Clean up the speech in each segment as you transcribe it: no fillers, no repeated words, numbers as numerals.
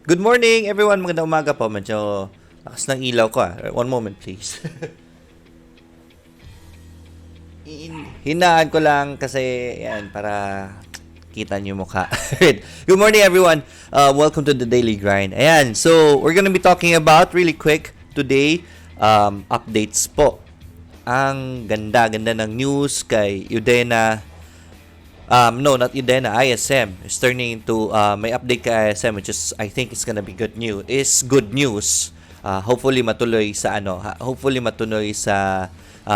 Good morning, everyone. Magandang umaga po. Medyo lakas ng ilaw ko. One moment, please. Hinaan ko lang kasi yan, para kita niyo mukha. Good morning, everyone. Welcome to the Daily Grind. Ayan, so we're gonna be talking about really quick today updates po. Ang ganda-ganda ng news kay Udena. No, not Udena. ISM is turning into may update kay ISM, which is I think it's gonna be good news. Is good news. Hopefully matuloy sa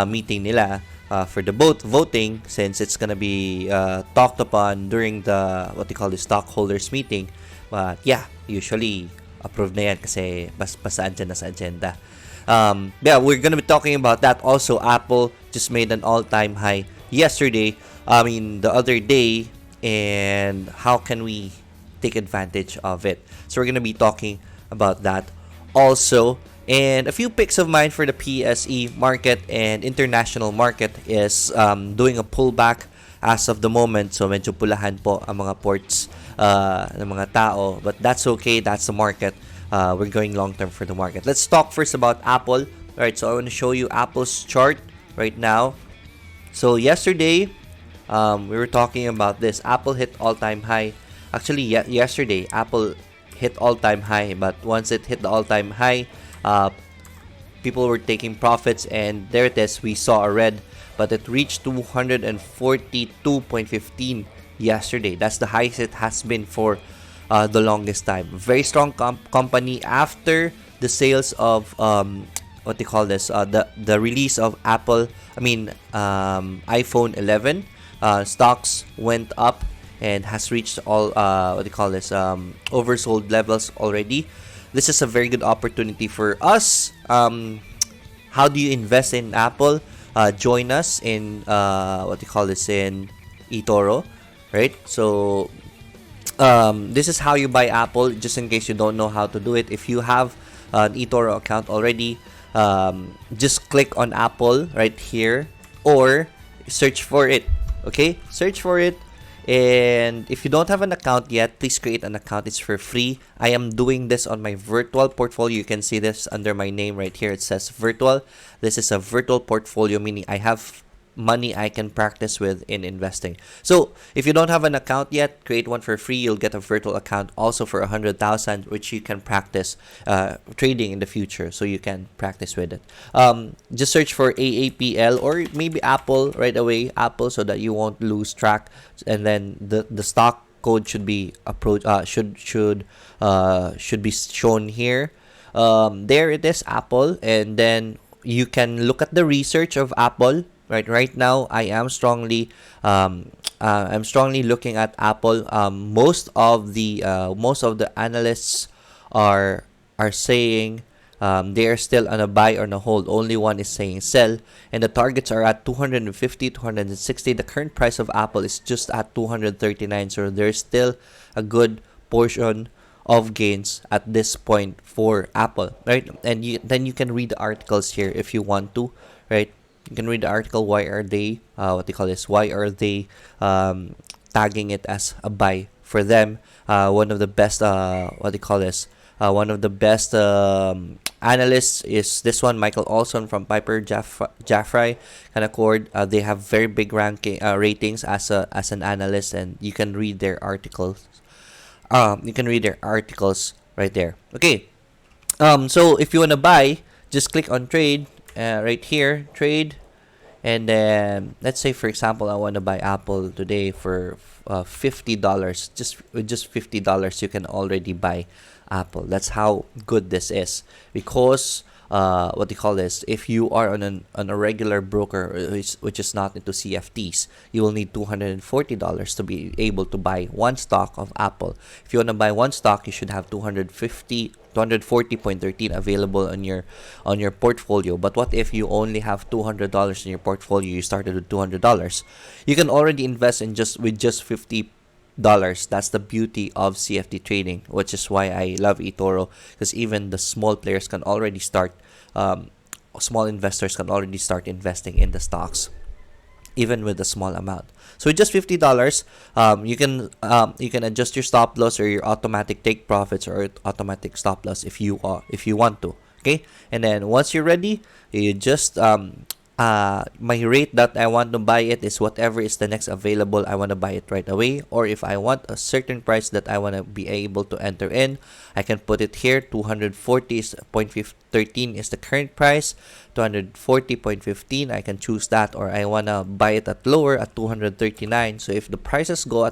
meeting nila for the voting, since it's gonna be talked upon during the what they call the stockholders meeting. But yeah, usually approved na yan kasi pasaan dyan na sa agenda. Yeah, we're gonna be talking about that. Also, Apple just made an all-time high yesterday. The other day, and how can we take advantage of it? So we're gonna be talking about that also. And a few picks of mine for the PSE market and international market is doing a pullback as of the moment. So medyo pulahan po ang mga ports ng mga tao, but that's okay. That's the market. We're going long term for the market. Let's talk first about Apple. All right, so I want to show you Apple's chart right now. So yesterday, we were talking about this. Apple hit all-time high. Actually, yesterday, Apple hit all-time high. But once it hit the all-time high, people were taking profits. And there it is. We saw a red. But it reached 242.15 yesterday. That's the highest it has been for the longest time. Very strong company after the sales of what they call this, the release of iPhone 11. Stocks went up and has reached all oversold levels already. This is a very good opportunity for us. How do you invest in Apple? Join us in in eToro, right? So this is how you buy Apple, just in case you don't know how to do it. If you have an eToro account already, just click on Apple right here or search for it. Okay, search for it. And if you don't have an account yet, please create an account. It's for free. I am doing this on my virtual portfolio. You can see this under my name right here. It says virtual. This is a virtual portfolio, meaning I have money I can practice with in investing. So if you don't have an account yet, create one for free. You'll get a virtual account also for 100,000, which you can practice trading in the future. So you can practice with it. Just search for AAPL or maybe Apple right away, Apple, so that you won't lose track. And then the stock code should be should be shown here. There it is, Apple, and then you can look at the research of Apple. Right now, I am strongly looking at Apple. Most of the analysts are saying they are still on a buy or on a hold. Only one is saying sell, and the targets are at 250, 260. The current price of Apple is just at 239. So there's still a good portion of gains at this point for Apple, right? And then you can read the articles here if you want to, right? You can read the article. Why are they tagging it as a buy for them? One of the best one of the best analysts is this one, Michael Olson from Piper Jaffray Canaccord. They have very big ratings as an analyst, and you can read their articles. Right there. Okay. So if you wanna buy, just click on trade. Right here, trade, and then let's say, for example, I want to buy Apple today for $50. Just $50, you can already buy Apple. That's how good this is, because if you are on a regular broker which is not into CFDs, you will need $240 to be able to buy one stock of Apple. If you want to buy one stock, you should have 240.13 available on your portfolio. But what if you only have $200 in your portfolio? You started with $200. You can already invest with just $50. That's the beauty of CFD trading, which is why I love eToro, because even the small players can already start. Small investors can already start investing in the stocks. even with a small amount. So with just $50, you can adjust your stop loss or your automatic take profits or automatic stop loss if you want to. Okay, and then once you're ready, you just my rate that I want to buy it is whatever is the next available. I want to buy it right away, or if I want a certain price that I want to be able to enter in, I can put it here. 240.13 is the current price. 240.15, I can choose that, or I want to buy it at lower at 239. So if the prices go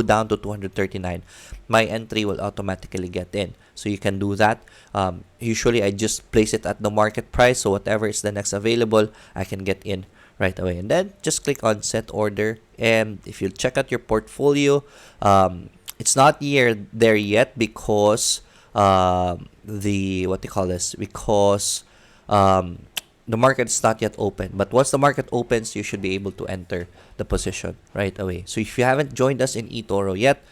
down to 239, my entry will automatically get in. So you can do that. Usually I just place it at the market price, so whatever is the next available, I can get in right away. And then just click on set order, and if you check out your portfolio, it's not there yet because the market is not yet open. But once the market opens, you should be able to enter the position right away. So if you haven't joined us in eToro yet,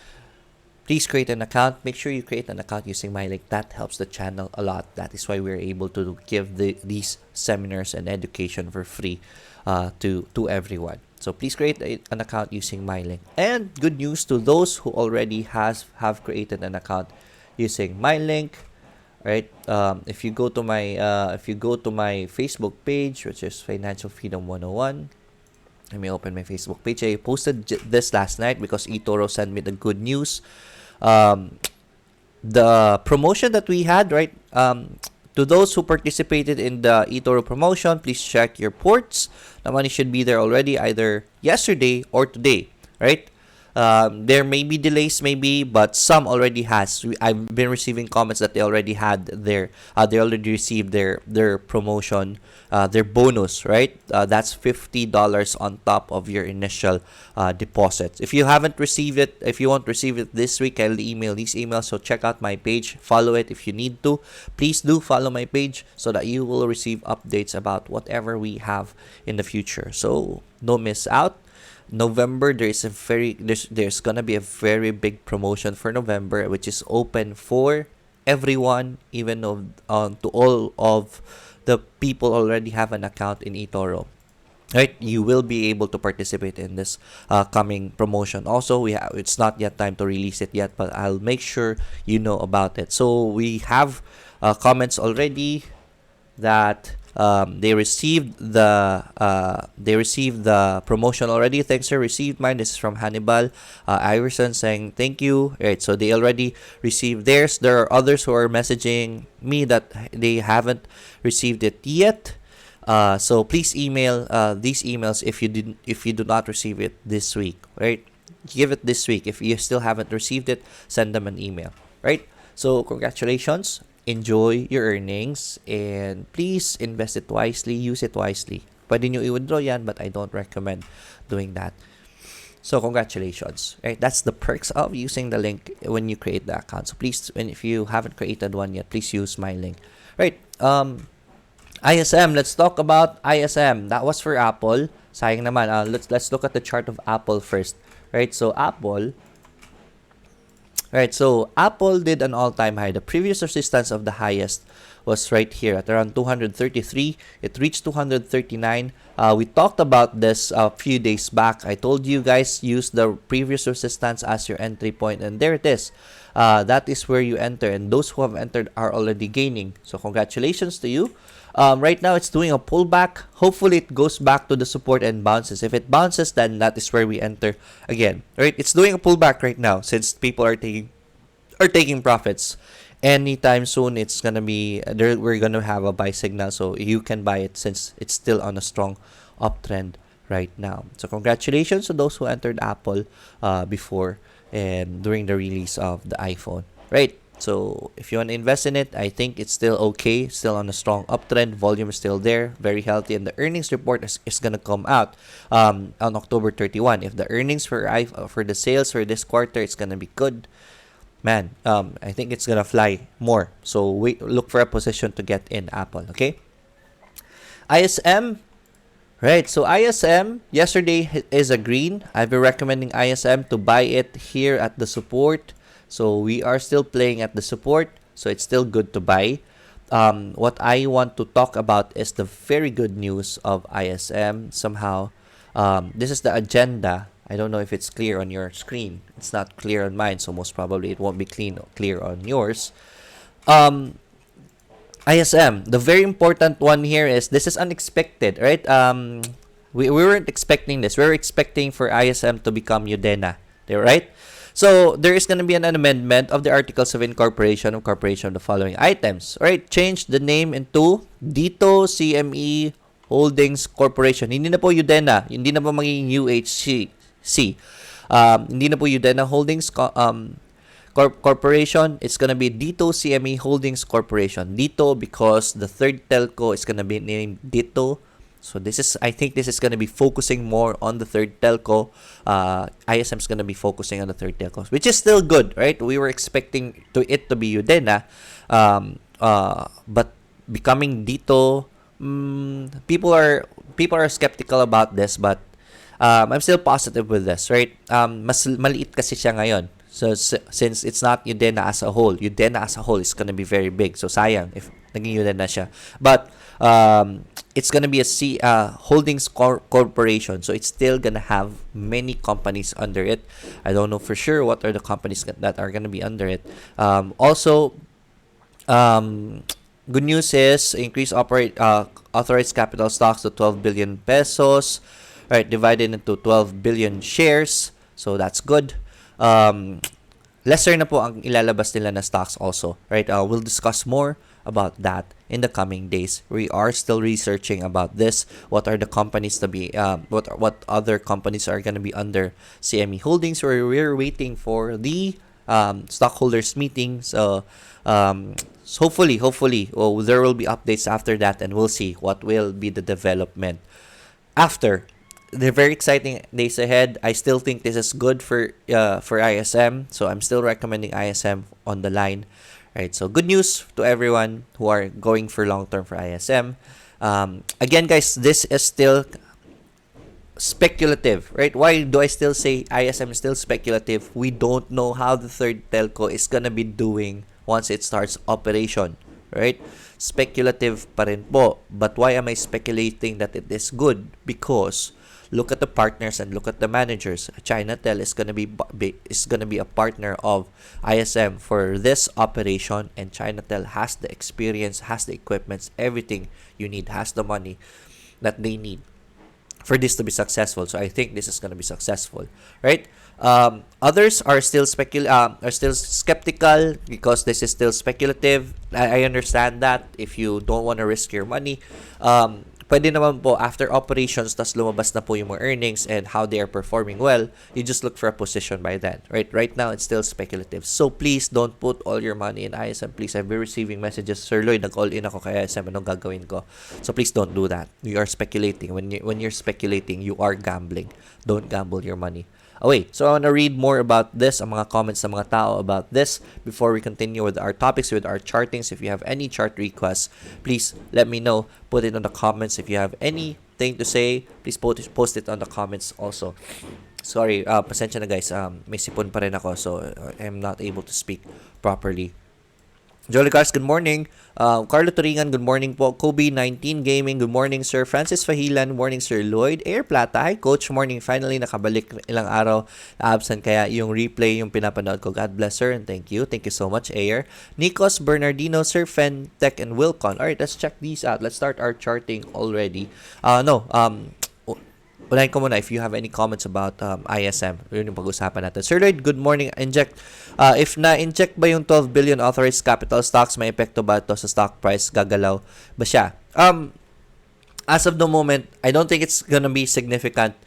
please create an account. Make sure you create an account using my link. That helps the channel a lot. That is why we're able to give these seminars and education for free to everyone. So please create an account using my link. And good news to those who already have created an account using my link. Right? If you go to my Facebook page, which is Financial Freedom 101. Let me open my Facebook page. I posted this last night because eToro sent me the good news. The promotion that we had, right? To those who participated in the eToro promotion, please check your ports. The money should be there already, either yesterday or today, right? There may be delays, maybe, but some already has. I've been receiving comments that they already had they already received their promotion, their bonus, right? That's $50 on top of your initial deposit. If you haven't received it, if you won't receive it this week, I'll email these emails. So check out my page, follow it if you need to. Please do follow my page so that you will receive updates about whatever we have in the future. So don't miss out. November, there's gonna be a very big promotion for November, which is open for everyone, even to all of the people already have an account in eToro. Right, you will be able to participate in this coming promotion. Also, it's not yet time to release it yet, but I'll make sure you know about it. So we have comments already that they received the promotion already. Thanks, sir. Received mine. This is from Hannibal ARSN saying thank you. Right, so they already received theirs. There are others who are messaging me that they haven't received it yet. So please email these emails if you do not receive it this week. Right, give it this week. If you still haven't received it, send them an email. Right. So congratulations. Enjoy your earnings, and please invest it wisely, use it wisely. Pwede nyo i-withdraw yan, but I don't recommend doing that. So congratulations. Right? That's the perks of using the link when you create the account. So please, and if you haven't created one yet, please use my link. Right. ISM. Let's talk about ISM. That was for Apple. Sayang naman. Let's look at the chart of Apple first. Right. So Apple did an all-time high. The previous resistance of the highest was right here at around 233. It reached 239. We talked about this a few days back. I told you guys use the previous resistance as your entry point, and there it is. That is where you enter, and those who have entered are already gaining. So congratulations to you. Right now, it's doing a pullback. Hopefully, it goes back to the support and bounces. If it bounces, then that is where we enter again. Right? It's doing a pullback right now since people are taking profits. Anytime soon, it's gonna be there. We're gonna have a buy signal, so you can buy it since it's still on a strong uptrend right now. So congratulations to those who entered Apple before and during the release of the iPhone. Right? So if you want to invest in it, I think it's still okay, still on a strong uptrend. Volume is still there, very healthy, and the earnings report is gonna come out on October 31. If the earnings for the sales for this quarter, it's gonna be good, man. I think it's gonna fly more. So look for a position to get in Apple. Okay. ISM. Right, so ISM yesterday is a green. I've been recommending ISM to buy it here at the support. So we are still playing at the support, so it's still good to buy. What I want to talk about is the very good news of ISM. Somehow, This is the agenda. I don't know if it's clear on your screen. It's not clear on mine, so most probably it won't be clear on yours. ISM, the very important one here is this is unexpected, right? We weren't expecting this. We were expecting for ISM to become UDENA, right? So there is going to be an amendment of the Articles of Incorporation of Corporation of the following items. Alright, change the name into Dito CME Holdings Corporation. Hindi na po UDENA, hindi na po magiging UHC. Hindi na po UDENA Holdings Corporation. It's gonna be Dito CME Holdings Corporation. Dito because the third telco is gonna be named Dito. So I think this is gonna be focusing more on the third telco. ISM is gonna be focusing on the third telco, which is still good, right? We were expecting it to be UDENA, but becoming Dito, people are skeptical about this, but I'm still positive with this, right? Mas maliit kasi siya ngayon. So, since it's not UDENA as a whole is gonna be very big. So, sayang if naging UDENA siya. But, it's gonna be a holdings corporation. So, it's still gonna have many companies under it. I don't know for sure what are the companies that are gonna be under it. Also, good news is increase authorized capital stocks to 12 billion pesos. Right, divided into 12 billion shares. So, that's good. Lesser na po ang ilalabas nila na stocks also, right? We'll discuss more about that in the coming days. We are still researching about this. What are the companies to be? What other companies are going to be under CME Holdings? We're waiting for the stockholders meeting. So hopefully, there will be updates after that, and we'll see what will be the development after. They're very exciting days ahead. I still think this is good for ISM, so I'm still recommending ISM on the line. Right, so good news to everyone who are going for long term for ISM. Again, guys, this is still speculative, right? Why do I still say ISM is still speculative? We don't know how the third telco is gonna be doing once it starts operation, right? Speculative pa rin po. But why am I speculating that it is good? Because look at the partners and look at the managers. Chinatel is gonna be a partner of ISM for this operation, and Chinatel has the experience, has the equipment, everything you need, has the money that they need for this to be successful. So I think this is gonna be successful, right? Others are still skeptical because this is still speculative. I understand that if you don't want to risk your money. Pwede naman po after operations tas lumabas na po yung mga earnings and how they are performing well, you just look for a position by then, right? Right now, it's still speculative. So please don't put all your money in ISM. Please, I've been receiving messages, Sir Lloyd, nag-all in ako kay ISM, anong gagawin ko? So please don't do that. You are speculating. When you're speculating, you are gambling. Don't gamble your money away. So I want to read more about this, ang mga comments ng mga tao about this before we continue with our topics, with our chartings. If you have any chart requests, please let me know. Put it on the comments. If you have anything to say, please post it on the comments also. Sorry, pasensya na guys. May sipon pa rin ako, so I'm not able to speak properly. Jolly Cars, good morning. Carlo Turingan, good morning po. Kobe 19 Gaming, good morning sir. Francis Fahilan, morning sir. Lloyd, Air Plata, hi coach, morning. Finally, nakabalik ilang araw na absent, kaya yung replay yung pinapanood ko. God bless sir, and thank you so much Air. Nikos Bernardino, Sir Fen, Tech, and Wilcon. Alright, let's check these out. Let's start our charting already. Unahin ko muna if you have any comments about ISM. Yun yung pag-usapan natin. Sir Lloyd, good morning. If na-inject ba yung 12 billion authorized capital stocks, may epekto ba ito sa stock price? Gagalaw ba siya? As of the moment, I don't think it's gonna be significant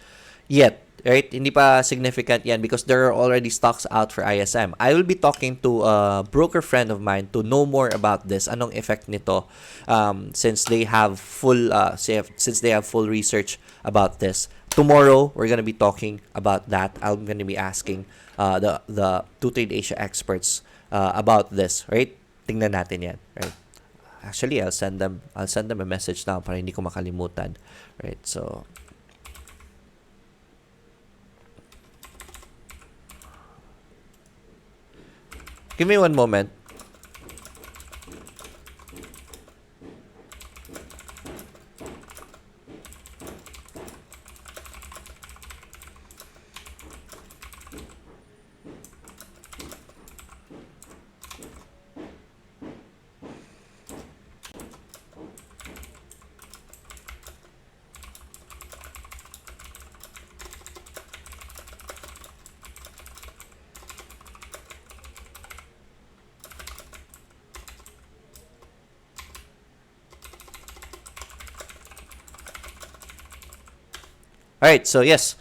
yet. Right? Hindi pa significant yan because there are already stocks out for ISM. I will be talking to a broker friend of mine to know more about this. Anong effect nito since they have full research about this. Tomorrow, we're gonna be talking about that. I'm gonna be asking the 2Trade Asia experts about this. Right? Tingnan natin yan. Right? Actually, I'll send them a message now para hindi ko makalimutan. Right? So, give me one moment. Alright, so yes.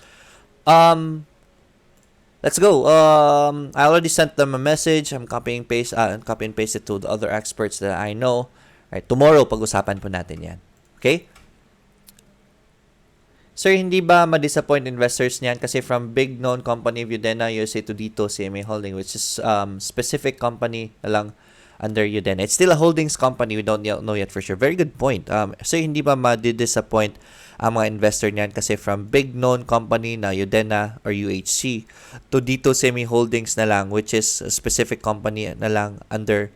Let's go. I already sent them a message. I'm copy and paste it to the other experts that I know. Right, tomorrow pag-usapan po natin 'yan. Okay? Sir, hindi ba ma-disappoint investors niyan kasi from big known company Udena USA to dito CMA Holding, which is specific company na lang under Udena. It's still a holdings company. We don't know yet for sure. Very good point. So hindi ba ma-disappoint ang mga investor niyan kasi from big known company na Udena or UHC to dito semi holdings na lang, which is a specific company na lang under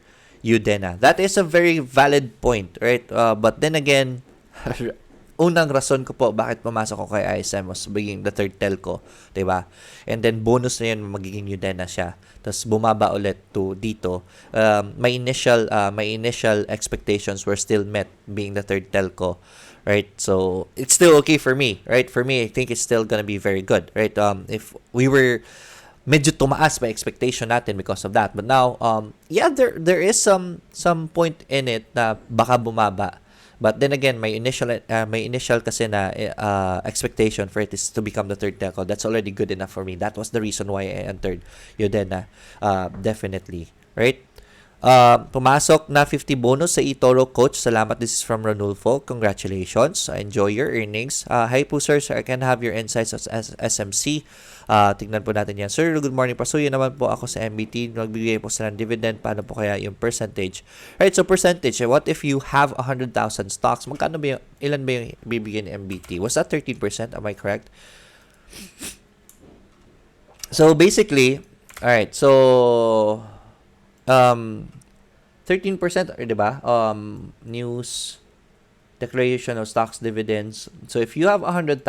Udena. That is a very valid point, right? But then again, unang rason ko po bakit pumasok ko kay ISM was being the third telco, 'di ba? And then bonus na 'yun magiging Udena siya. Tapos bumaba ulit to dito. My initial expectations were still met being the third telco, right? So it's still okay for me, right? For me, I think it's still gonna be very good, right? If we were medyo tumaas pa expectation natin because of that, but now yeah, there is some point in it na baka bumaba. But then again, my initial kasi na expectation for it is to become the third telco. That's already good enough for me. That was the reason why I entered Udena. Definitely, right? Pumasok na 50 bonus sa eToro, coach. Salamat. This is from Ranulfo. Congratulations. Enjoy your earnings. Hi po sir. I can have your insights as SMC. Tignan po natin yan. Sir, good morning. Pasuyo naman po ako sa MBT. Nagbigay po sila ng dividend. Paano po kaya yung percentage? Right, so percentage. What if you have 100,000 stocks? Magkano ba yung, ilan ba yung bibigyan ng MBT? Was that 13%? Am I correct? So, basically, alright, so 13%, or diba? News, declaration of stocks, dividends. So if you have 100,000,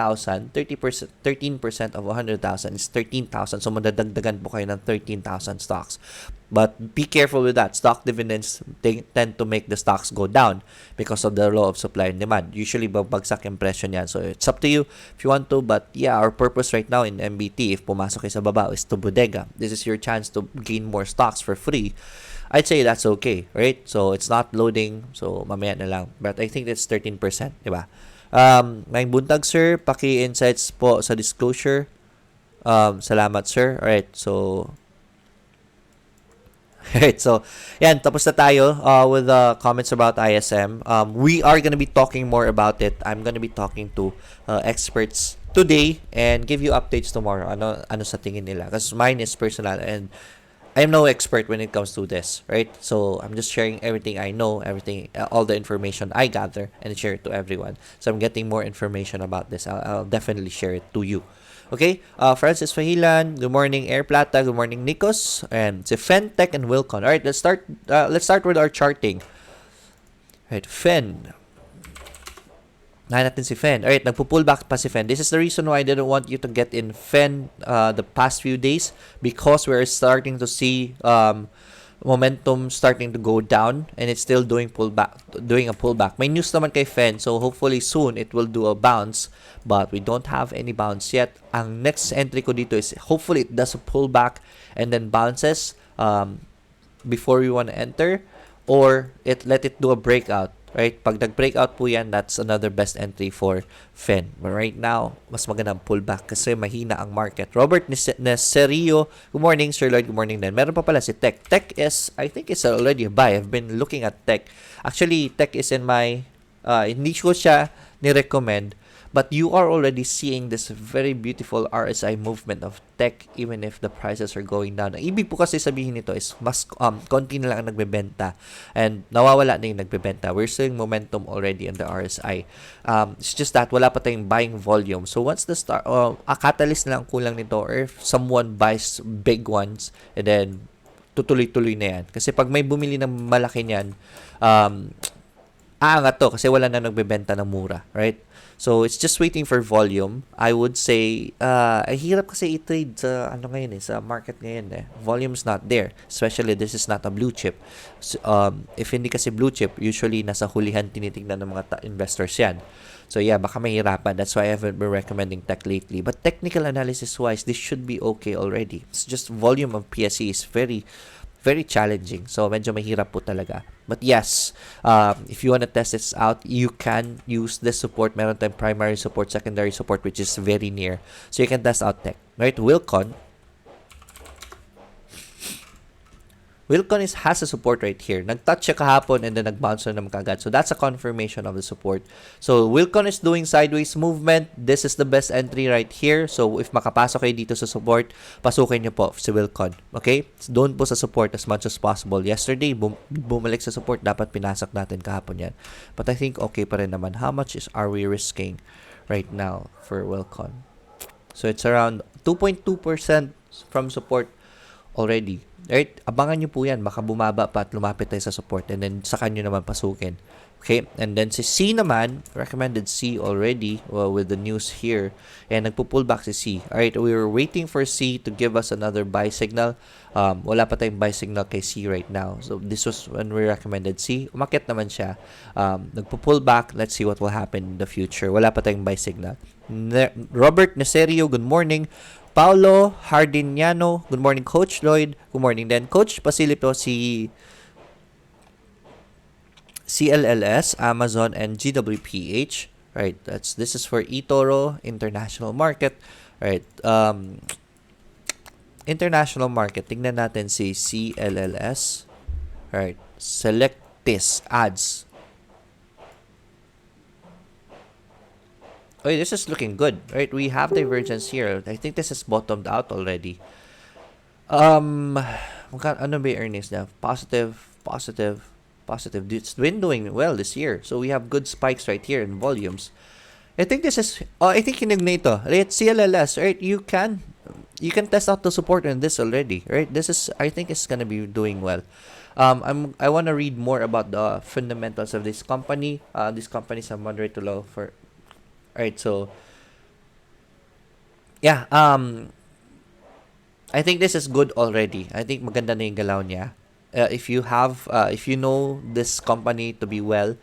13% of 100,000 is 13,000. So madadagdagan po kayo ng 13,000 stocks. But be careful with that. Stock dividends tend to make the stocks go down because of the law of supply and demand. Usually babagsak yung presyo niyan. So it's up to you if you want to. But yeah, our purpose right now in MBT, if pumasok kayo sa baba, is to bodega. This is your chance to gain more stocks for free. I'd say that's okay, right? So it's not loading, so mamaya na lang. But I think that's 13%, di ba? May buntag sir, paki-insights po sa disclosure. Salamat sir. Alright, so Alright, so yan, tapos na tayo with the comments about ISM. We are gonna be talking more about it. I'm gonna be talking to experts today and give you updates tomorrow. Ano sa tingin nila? Because mine is personal and I'm no expert when it comes to this, right? So I'm just sharing everything I know, all the information I gather, and share it to everyone. So I'm getting more information about this. I'll definitely share it to you. Okay, Francis Fahilan, good morning. Air Plata, good morning. Nikos, and si Fen, Tech, and Wilcon. All right, let's start with our charting. All right, Fen. Natin si Fen. Alright, nagpo-pull back pa si Fen. This is the reason why I didn't want you to get in Fen the past few days, because we're starting to see momentum starting to go down and it's still doing a pullback. May news naman kay Fen, so hopefully soon it will do a bounce, but we don't have any bounce yet. Ang next entry ko dito is hopefully it does a pullback and then bounces before we want to enter, or let it do a breakout. Right? Pag nag-breakout po yan, that's another best entry for Fen. But right now, mas magandang pullback kasi mahina ang market. Robert Neserio, good morning. Sir Lloyd, good morning din. Meron pa pala si Tech. Tech is, I think it's already a buy. I've been looking at Tech. Actually, Tech is in my, hindi ko siya ni-recommend, but you are already seeing this very beautiful RSI movement of Tech even if the prices are going down. Ang ibig po kasi sabihin nito is mas konti na lang ang nagbebenta and nawawala na yung nagbebenta. We're seeing momentum already in the RSI. It's just that wala pa tayong buying volume. So once the catalyst na lang kulang nito, or if someone buys big ones, and then tutuloy-tuloy na yan. Kasi pag may bumili ng malaki niyan, aangat to kasi wala na nagbebenta ng mura, right? So it's just waiting for volume. I would say hirap kasi i-trade sa ngayon sa market ngayon eh. Volume's not there, especially this is not a blue chip. So, if hindi kasi blue chip, usually nasa hulihan tinitingnan ng mga investors yan. So yeah, baka mahirapan. That's why I haven't been recommending Tech lately. But technical analysis wise, this should be okay already. It's just volume of PSE is very very challenging. So, medyo mahirap po talaga. But yes, if you want to test this out, you can use this support. Meron tayong primary support, secondary support, which is very near. So, you can test out tech. Right? Wilcon has a support right here. Nag-touch siya kahapon and then nag-bounce na naman kagad. So, that's a confirmation of the support. So, Wilcon is doing sideways movement. This is the best entry right here. So, if makapasok kayo dito sa support, pasukin nyo po si Wilcon. Okay? Doon po sa support as much as possible. Yesterday, bumalik sa support. Dapat pinasok natin kahapon yan. But I think okay pa rin naman. How much are we risking right now for Wilcon? So, it's around 2.2% from support already. Right? Abangan nyo po yan. Baka bumaba pa at lumapit tayo sa support. And then, saka nyo naman pasukin. Okay? And then, si C naman, recommended C already with the news here. And nagpo-pull back si C. Alright, we were waiting for C to give us another buy signal. Wala pa tayong buy signal kay C right now. So, this was when we recommended C. Umakyat naman siya. Nagpo-pull back. Let's see what will happen in the future. Wala pa tayong buy signal. Robert Naserio, good morning. Paulo Hardiniano, good morning, Coach. Lloyd, good morning then. Coach, pasilip po si CLLS, Amazon, and GWPH. Right, this is for eToro, international market. Right, international market. Tingnan natin si CLLS. Right, select this, ads. Oh, this is looking good, right? We have divergence here. I think this is bottomed out already. Ano ba yung earnings na? Positive. It's been doing well this year. So we have good spikes right here in volumes. I think this is, I think kinignato. Right? CLLS, right? You can test out the support in this already, right? This is, I think it's gonna be doing well. I want to read more about the fundamentals of this company. This company is a moderate to low for. Alright, so yeah, I think this is good already. I think maganda na yung galaw niya. If you know this company to be well,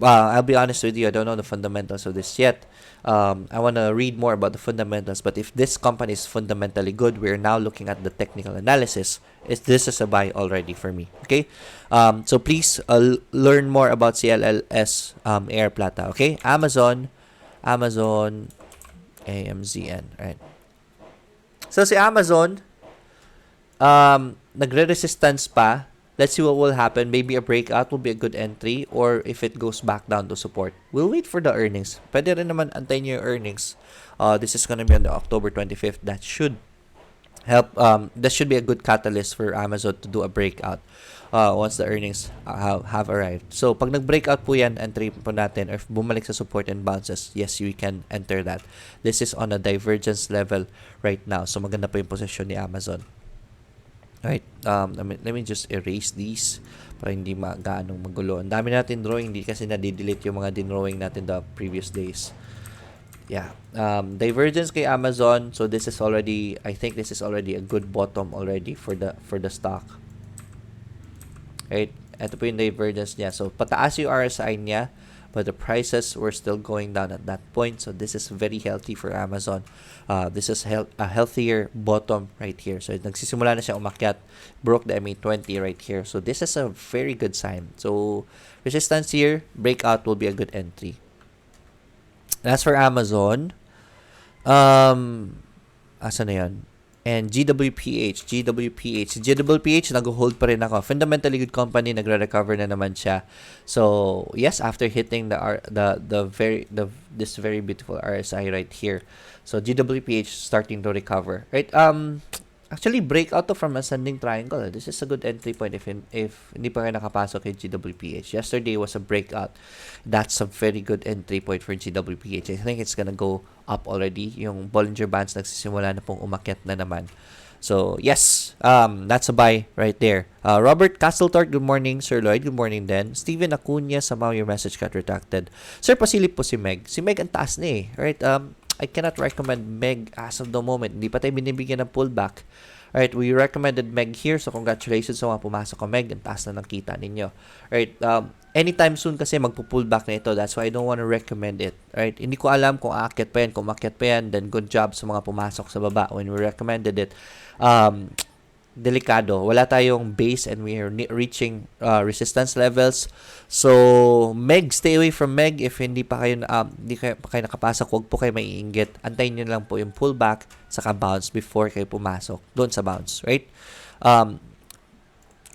I'll be honest with you, I don't know the fundamentals of this yet. I want to read more about the fundamentals, but if this company is fundamentally good, we're now looking at the technical analysis. This is a buy already for me. Okay, so please learn more about CLLS Air Plata. Okay, Amazon, AMZN. Right. So, si Amazon, nagre-resistance pa. Let's see what will happen. Maybe a breakout will be a good entry, or if it goes back down to support. We'll wait for the earnings. Pwede rin naman antayin nyo yung earnings. This is gonna be on the October 25th. That should help. That should be a good catalyst for Amazon to do a breakout. Once the earnings have arrived. So, pag nag-breakout po yan, entry po natin, or if bumalik sa support and bounces, yes, we can enter that. This is on a divergence level right now. So, maganda po yung position ni Amazon. Alright, let me just erase these para hindi gaanong magulo. Ang dami natin drawing, hindi kasi nadidelete yung mga dinrawing natin the previous days. Yeah, divergence kay Amazon. So, this is already, I think this is already a good bottom already for the stock. Right? Ito po yung divergence niya. So, pataas yung RSI niya, but the prices were still going down at that point. So, this is very healthy for Amazon. This is a healthier bottom right here. So, nagsisimula na siya umakyat. Broke the MA20 right here. So, this is a very good sign. So, resistance here, breakout will be a good entry. As for Amazon, asa na yan? And GWPH, nag-hold pa rin ako. Fundamentally good company, nagre-recover na naman siya. So, yes, after hitting this very beautiful RSI right here. So, GWPH starting to recover. Right? Actually, breakout to from ascending triangle. This is a good entry point if hindi pa kayo nakapasok kay GWPH. Yesterday was a breakout. That's a very good entry point for GWPH. I think it's gonna go up already. Yung Bollinger Bands nagsisimula na pong umakyat na naman. So, yes, that's a buy right there. Robert Castletort, good morning. Sir Lloyd, good morning din. Steven Acuna, somehow your message got retracted. Sir, pasilip po si Meg. Si Meg ang taas na eh. Right? I cannot recommend Meg as of the moment. Hindi pa tayo binibigyan ng pullback. Alright, we recommended Meg here. So, congratulations sa mga pumasok ko, Meg. Ang taas na ng kita ninyo. Alright, anytime soon kasi magpo-pullback na ito. That's why I don't want to recommend it. Alright, hindi ko alam kung aakyat pa yan. Kung maakyat pa yan, then good job sa mga pumasok sa baba when we recommended it. delikado. Wala tayong base and we are reaching resistance levels. So, Meg, stay away from Meg. If hindi pa kayo, pa kayo nakapasok, huwag po kayo maiinggit. Antayin nyo lang po yung pullback saka bounce before kayo pumasok doon sa bounce, right?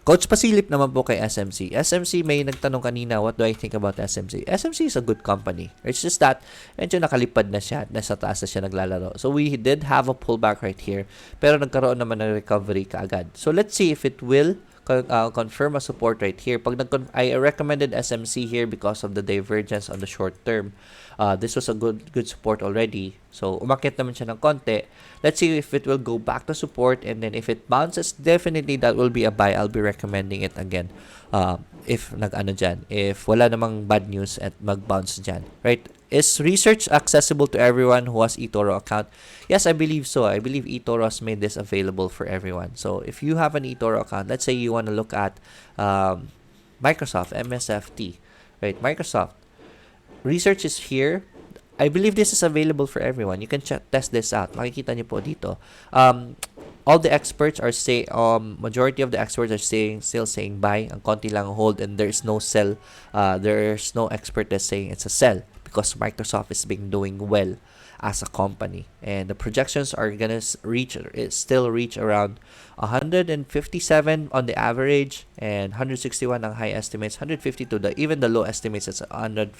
Coach, pasilip naman po kay SMC. SMC, may nagtanong kanina, what do I think about SMC? SMC is a good company. It's just that, medyo nakalipad na siya, nasa taas na siya naglalaro. So, we did have a pullback right here, pero nagkaroon naman ng recovery kaagad. So, let's see if it will confirm a support right here. I recommended SMC here because of the divergence on the short term. This was a good support already. So, umakyat naman siya ng konti. Let's see if it will go back to support, and then if it bounces, definitely that will be a buy. I'll be recommending it again. If if wala namang bad news at mag-bounce dyan. Right? Is research accessible to everyone who has eToro account? Yes, I believe so. I believe eToro has made this available for everyone. So, if you have an eToro account, let's say you want to look at Microsoft, MSFT, right? Microsoft. Research is here. I believe this is available for everyone. You can test this out. Makikita niyo po dito. All the experts are majority of the experts are still saying buy. Ang konti lang hold, and there's no sell. There's no expert that's saying it's a sell because Microsoft is doing well as a company, and the projections are gonna still reach around 157 on the average and 161 ang high estimates, 152 even the low estimates is 152,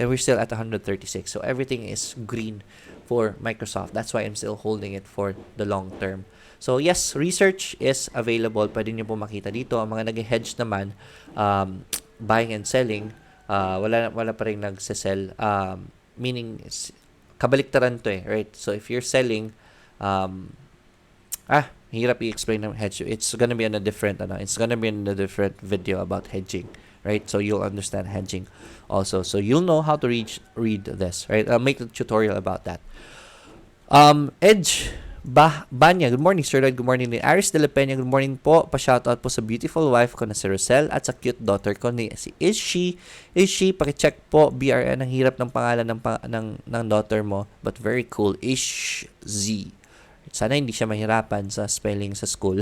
and we're still at 136. So everything is green for Microsoft. That's why I'm still holding it for the long term. So yes, research is available. Pwede niyo po makita dito. Ang mga nag-hedge naman, buying and selling, wala pa rin nagsesell, meaning kabaliktaran to right? So if you're selling, hirap i-explain ng hedge. It's gonna be on a different video about hedging, right? So you'll understand hedging also. So you'll know how to read this, right? I'll make a tutorial about that. Edge Banya, good morning Sir Lloyd, good morning din. Aris de la Peña, good morning po. Pa-shoutout po sa beautiful wife ko na si Rosel at sa cute daughter ko ni si Is she, paki-check po BRN, ang hirap ng pangalan ng daughter mo, but very cool. Ish Z. Sana hindi siya mahirapan sa spelling sa school.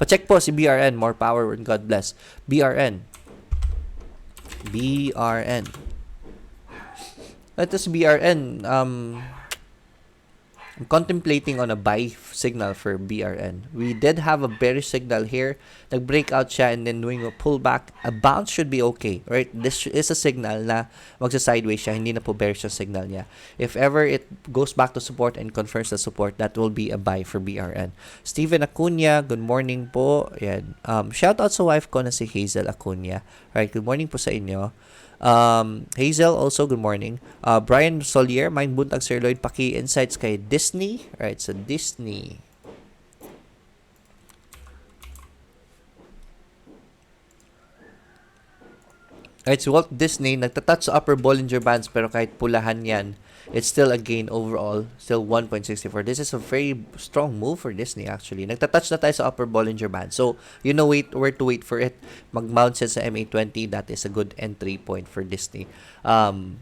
Pa-check po si BRN, more power and God bless. BRN. Ito si BRN, I'm contemplating on a buy signal for BRN. We did have a bearish signal here. Nag-breakout siya and then doing a pullback. A bounce should be okay, right? This is a signal na magsa-sideways siya. Hindi na po bearish yung signal niya. If ever it goes back to support and confirms the support, that will be a buy for BRN. Steven Acuna, good morning po. Yan. Shout out sa wife ko na si Hazel Acuna. Right, good morning po sa inyo. Hazel also, good morning. Brian Solier, mind buntag Sir Lloyd, paki-insights kay Disney. Right, so Disney. Right, so Walt Disney, nagtatouch sa upper Bollinger Bands pero kahit pulahan yan, it's still a gain overall, still 1.64. This is a very strong move for Disney actually. Nagtatouch na tayo sa upper Bollinger Band. So, you know where to wait for it. Mag-mount siya sa MA20, that is a good entry point for Disney. Upper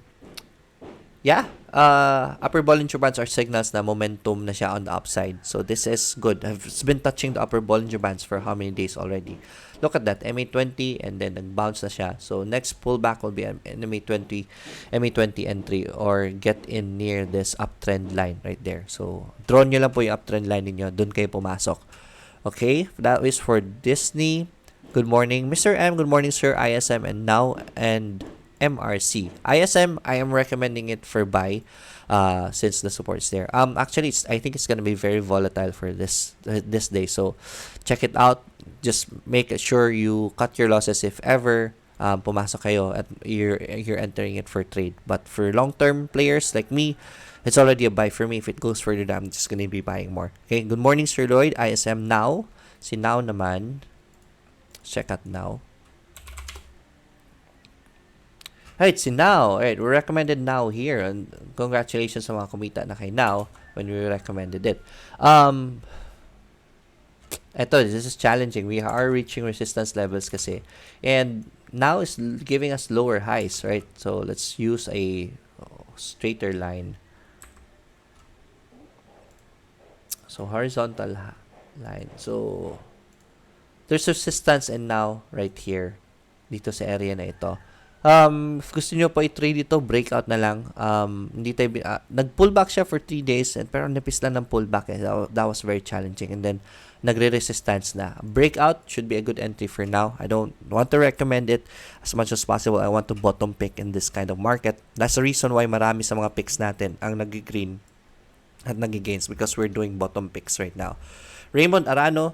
Bollinger Bands are signals na momentum na siya on the upside. So, this is good. I've been touching the upper Bollinger Bands for how many days already? Look at that, MA20, and then nag-bounce na siya. So, next pullback will be an MA20 entry or get in near this uptrend line right there. So, draw nyo lang po yung uptrend line niyo. Doon kayo pumasok. Okay? That is for Disney. Good morning, Mr. M. Good morning, Sir. ISM and now and MRC. ISM, I am recommending it for buy since the support is there. Actually, I think it's gonna be very volatile for this day. So, check it out. Just make sure you cut your losses if ever pumasok kayo at you're entering it for trade. But for long-term players like me, it's already a buy for me. If it goes further down, I'm just gonna be buying more. Okay, good morning, Sir Lloyd. ISM now. Si Now naman. Check out Now. Right, si Now. Right, we recommended Now here. And congratulations sa mga kumita na kay Now when we recommended it. This is challenging. We are reaching resistance levels kasi. And Now is giving us lower highs, right? So, let's use a straighter line. So, horizontal line. So, there's resistance and now right here dito sa area na ito. If gusto niyo pa i-trade ito, breakout na lang. Hindi tayo nag-pullback siya for 3 days and pero nipis lang ng pullback eh. That was very challenging and then nagre-resistance na. Breakout should be a good entry for now. I don't want to recommend it as much as possible. I want to bottom pick in this kind of market. That's the reason why marami sa mga picks natin ang nag-green at nag-gains because we're doing bottom picks right now. Raymond Arano,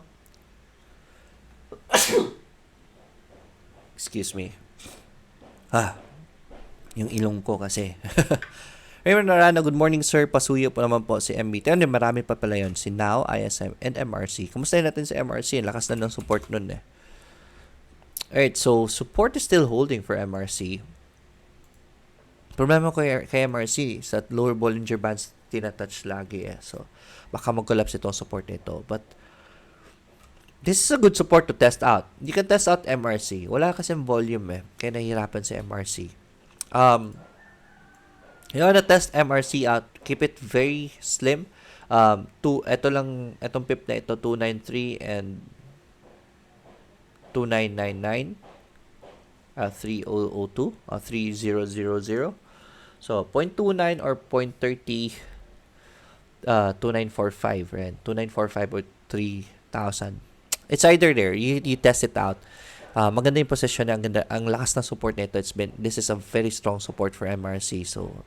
excuse me. Yung ilong ko kasi. Raymond Arana, good morning sir. Pasuyo po naman po si MBT. Ano, marami pa pala yun. Si Now, ISM, and MRC. Kamusta natin si MRC? Lakas na ng support nun eh. Alright, so support is still holding for MRC. Problema ko kay MRC, sa lower Bollinger Bands tinatouch lagi eh. So, baka mag-collapse itong support nito. But, this is a good support to test out. You can test out MRC. Wala kasing volume eh. Kaya nahihirapan si MRC. You wanna test MRC out. Keep it very slim. Itong pip na ito, 293 and 2999. 3002 3000. So, 0.29 or 0.30 2945, right? 2945 or 3,000. It's either there. You test it out. Maganda yung position niya. Ang lakas ng support nito. This is a very strong support for MRC. So,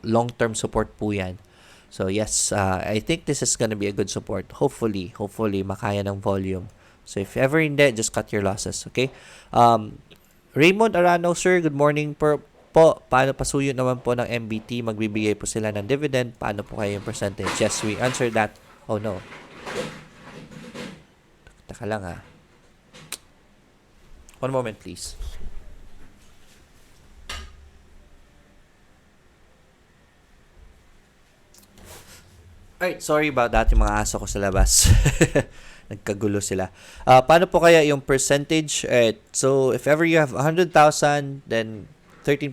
long-term support po yan. So, yes, I think this is gonna be a good support. Hopefully, makaya ng volume. So, if ever hindi, just cut your losses, okay? Raymond Arano, sir, good morning po. Paano pasuyo naman po ng MBT? Magbibigay po sila ng dividend. Paano po kayo yung percentage? Yes, we answered that. Oh, no. Taka lang ha. One moment please. Alright, sorry about that. Yung mga aso ko sa labas. Nagkagulo sila. Paano po kaya yung percentage? So, if ever you have 100,000, then 13%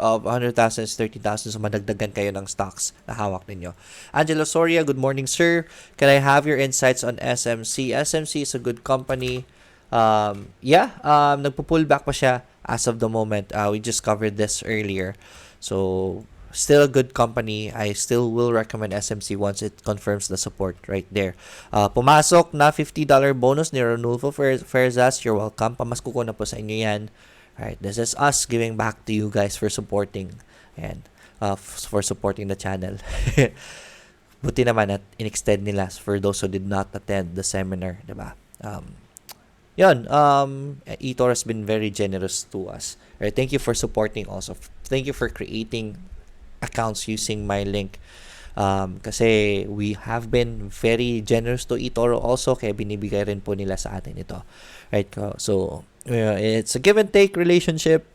of 100,000 is 30,000. So, madagdagan kayo ng stocks na hawak ninyo. Angelo Soria, good morning, sir. Can I have your insights on SMC? SMC is a good company. Nagpo-pull back pa siya as of the moment. We just covered this earlier. So, still a good company. I still will recommend SMC once it confirms the support right there. Pumasok na $50 bonus ni Ranulfo Ferzas. You're welcome. Pamasko ko na po sa inyo yan. Alright, this is us giving back to you guys for supporting and for supporting the channel. Buti naman at in-extend nila for those who did not attend the seminar, diba? eToro has been very generous to us. Alright, thank you for supporting also. Thank you for creating accounts using my link. Kasi we have been very generous to eToro also, kaya binibigay rin po nila sa atin ito. Right, so it's a give and take relationship.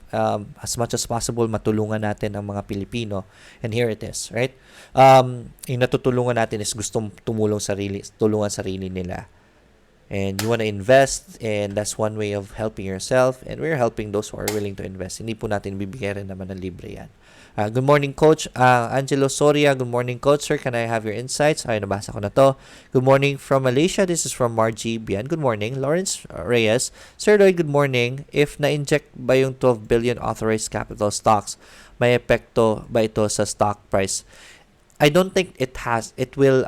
As much as possible, matulungan natin ang mga Pilipino. And here it is, right? Yung natutulungan natin is gustong tulungan sarili nila. And you want to invest, and that's one way of helping yourself. And we're helping those who are willing to invest. Hindi po natin bibigyan rin naman ng libre yan. Good morning, Coach. Angelo Soria, good morning, Coach. Sir, can I have your insights? Ay, nabasa ko na to. Good morning from Malaysia. This is from Margie Bian. Good morning. Lawrence Reyes. Sir Lloyd, good morning. If na-inject ba yung 12 billion authorized capital stocks, may epekto ba ito sa stock price? I don't think it has. It will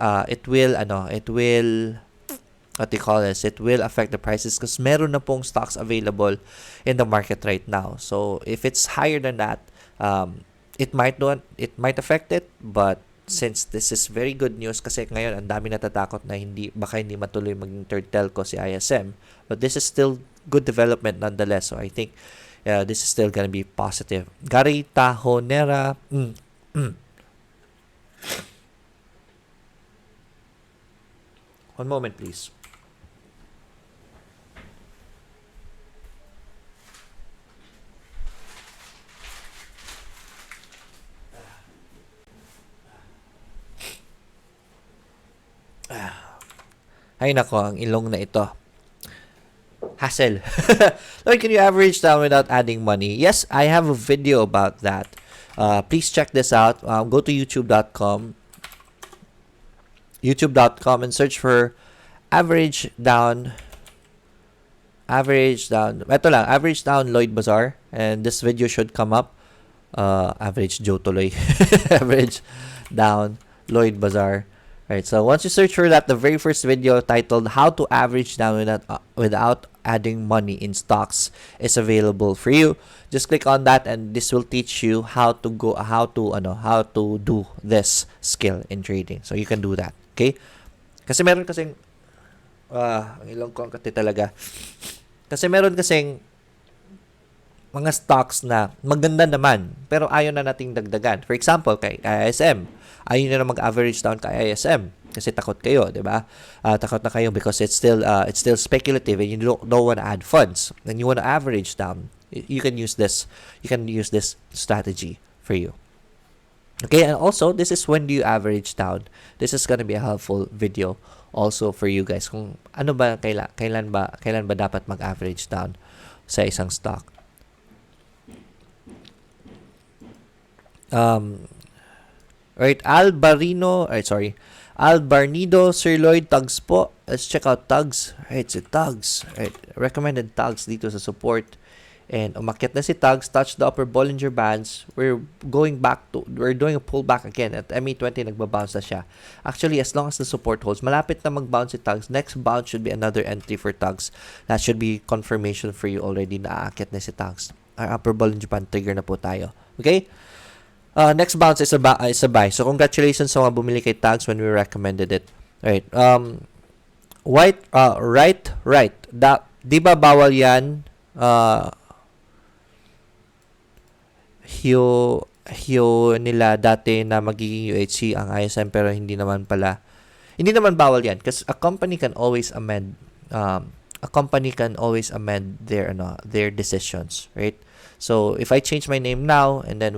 what they call this, it will affect the prices because meron na pong stocks available in the market right now. So if it's higher than that, it might affect it, but since this is very good news kasi ngayon ang dami natatakot na baka hindi matuloy maging third telco si ISM, but this is still good development nonetheless. So I think this is still gonna be positive. Gary Tahonera, one moment please. Ay nako, ang ilong na ito. Hassle. Lloyd, can you average down without adding money? Yes, I have a video about that. Please check this out. Go to youtube.com and search for average down. Ito lang, average down Lloyd Bazar. And this video should come up. Average Joe tuloy. Average down Lloyd Bazar. Right, so once you search for that, the very first video titled "How to Average Down without Adding Money in Stocks" is available for you. Just click on that, and this will teach you how to do this skill in trading. So you can do that, okay? Kasi meron kasing ang ilong ko ang kati talaga. Kasi meron kasing mga stocks na maganda naman pero ayaw na nating dagdagan. For example, kay ISM, ayaw na mag-average down kay ISM kasi takot kayo, 'di ba? Takot na kayo because it's still speculative and you don't want to add funds. And you want to average down. You can use this strategy for you. Okay, and also this is when do you average down. This is gonna be a helpful video also for you guys kung ano ba kailan ba dapat mag-average down sa isang stock. Right, Albarnido, Sir Lloyd, Tugs po. Let's check out Tugs. Right, si Tugs. Right, recommended Tugs dito sa support. And umakyat na si Tugs, touch the upper Bollinger Bands. We're doing a pullback again. At MA20, nagbabounce na siya. Actually, as long as the support holds, malapit na mag-bounce si Tugs. Next bounce should be another entry for Tugs. That should be confirmation for you already na aakyat na si Tugs. Our upper Bollinger Band trigger na po tayo. Okay? Next bounce is a buy. So congratulations sa mga bumili kay Tags when we recommended it. Right. Right. Di ba bawal yan? Hio nila dati na magiging UHC ang ISM pero hindi naman bawal yan kasi a company can always amend their decisions, right? So if I change my name now and then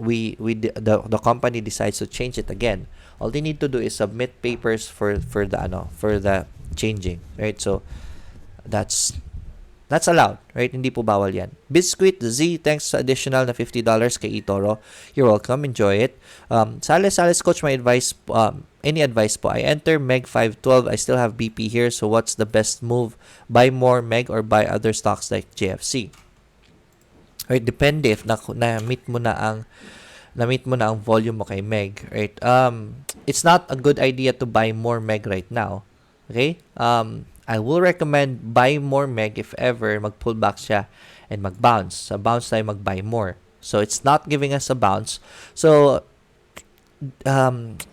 the company decides to change it again, all they need to do is submit papers for the changing, right? So that's allowed, right? Hindi po bawal yan. Biscuit Z, thanks sa additional na $50 kay eToro. You're welcome. Enjoy it. Sales coach, my advice, any advice po? I enter Meg 512. I still have BP here. So what's the best move? Buy more Meg or buy other stocks like JFC? Right, depende if na-meet mo na ang volume mo kay Meg, right? It's not a good idea to buy more Meg right now. Okay? I will recommend buy more Meg if ever mag-pull back siya and mag-bounce. Sa bounce tayo mag-buy more. So it's not giving us a bounce. So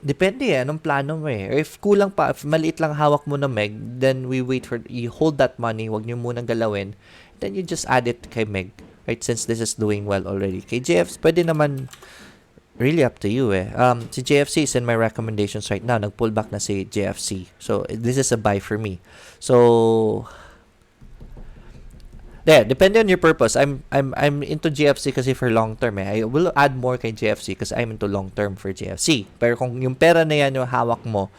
depende anong plano mo eh. Or if kulang pa, if maliit lang hawak mo na Meg, then you hold that money, wag niyo munang galawin, then you just add it kay Meg. Right, since this is doing well already. Kay JFC, pwede naman, really up to you eh. Si JFC is in my recommendations right now. Nag-pull back na si JFC. So, this is a buy for me. So, depende on your purpose. I'm into JFC kasi for long term eh. I will add more kay JFC kasi I'm into long term for JFC. Pero kung yung pera na yan yung hawak mo,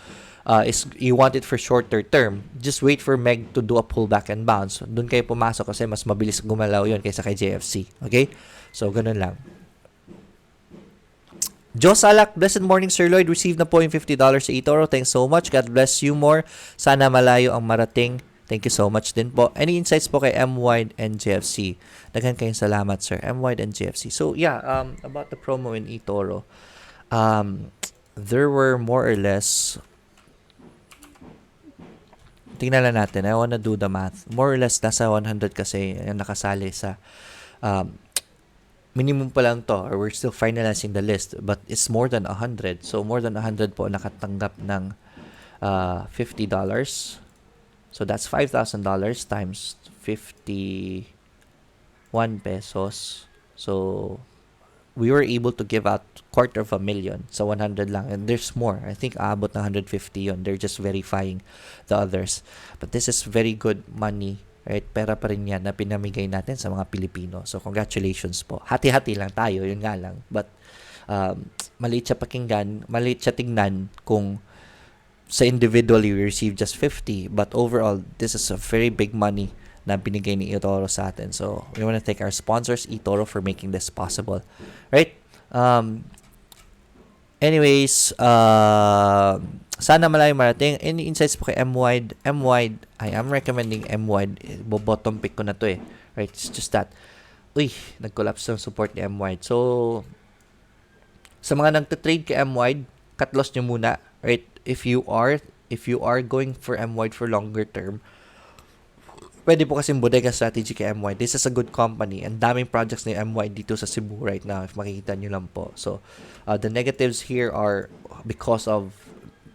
is you want it for shorter term, just wait for Meg to do a pullback and bounce. Doon kayo pumasok kasi mas mabilis gumalaw yun kaysa kay JFC. Okay? So, ganun lang. Joe Salak, blessed morning Sir Lloyd. Received na po yung $50 sa eToro. Thanks so much. God bless you more. Sana malayo ang marating. Thank you so much din po. Any insights po kay M-Wide and JFC? Daghan kayong salamat, sir. M-Wide and JFC. So, yeah, about the promo in eToro. There were more or less... Tingnan lang natin. I wanna do the math. More or less, nasa 100 kasi yung nakasali sa minimum pa lang to, or we're still finalizing the list, but it's more than 100. So, more than 100 po nakatanggap ng $50. So, that's $5,000 times 51 pesos. So, we were able to give out $250,000 sa 100 lang. And there's more. I think aabot na 150 yun. They're just verifying the others. But this is very good money. Right? Pera pa rin yan na pinamigay natin sa mga Pilipino. So, congratulations po. Hati-hati lang tayo. Yun nga lang. But, maliit siya pakinggan. Maliit siya tingnan kung sa individually we receive just 50. But overall, this is a very big money na binigay ni eToro sa atin. So, we want to thank our sponsors, eToro, for making this possible. Right? Anyways, sana malayo marating. Any insights po kay M-wide? M-wide, I am recommending M-wide. Bottom pick ko na to eh. Right? It's just that, nag-collapse ng support ni M-wide. So, sa mga nagtatrade kay M-wide, cut loss nyo muna. Right? If you are going for M-wide for longer term, pwede po kasing bodega strategy kay M-wide. This is a good company. And daming projects ni M-wide dito sa Cebu right now, if makikita nyo lang po. So, the negatives here are because of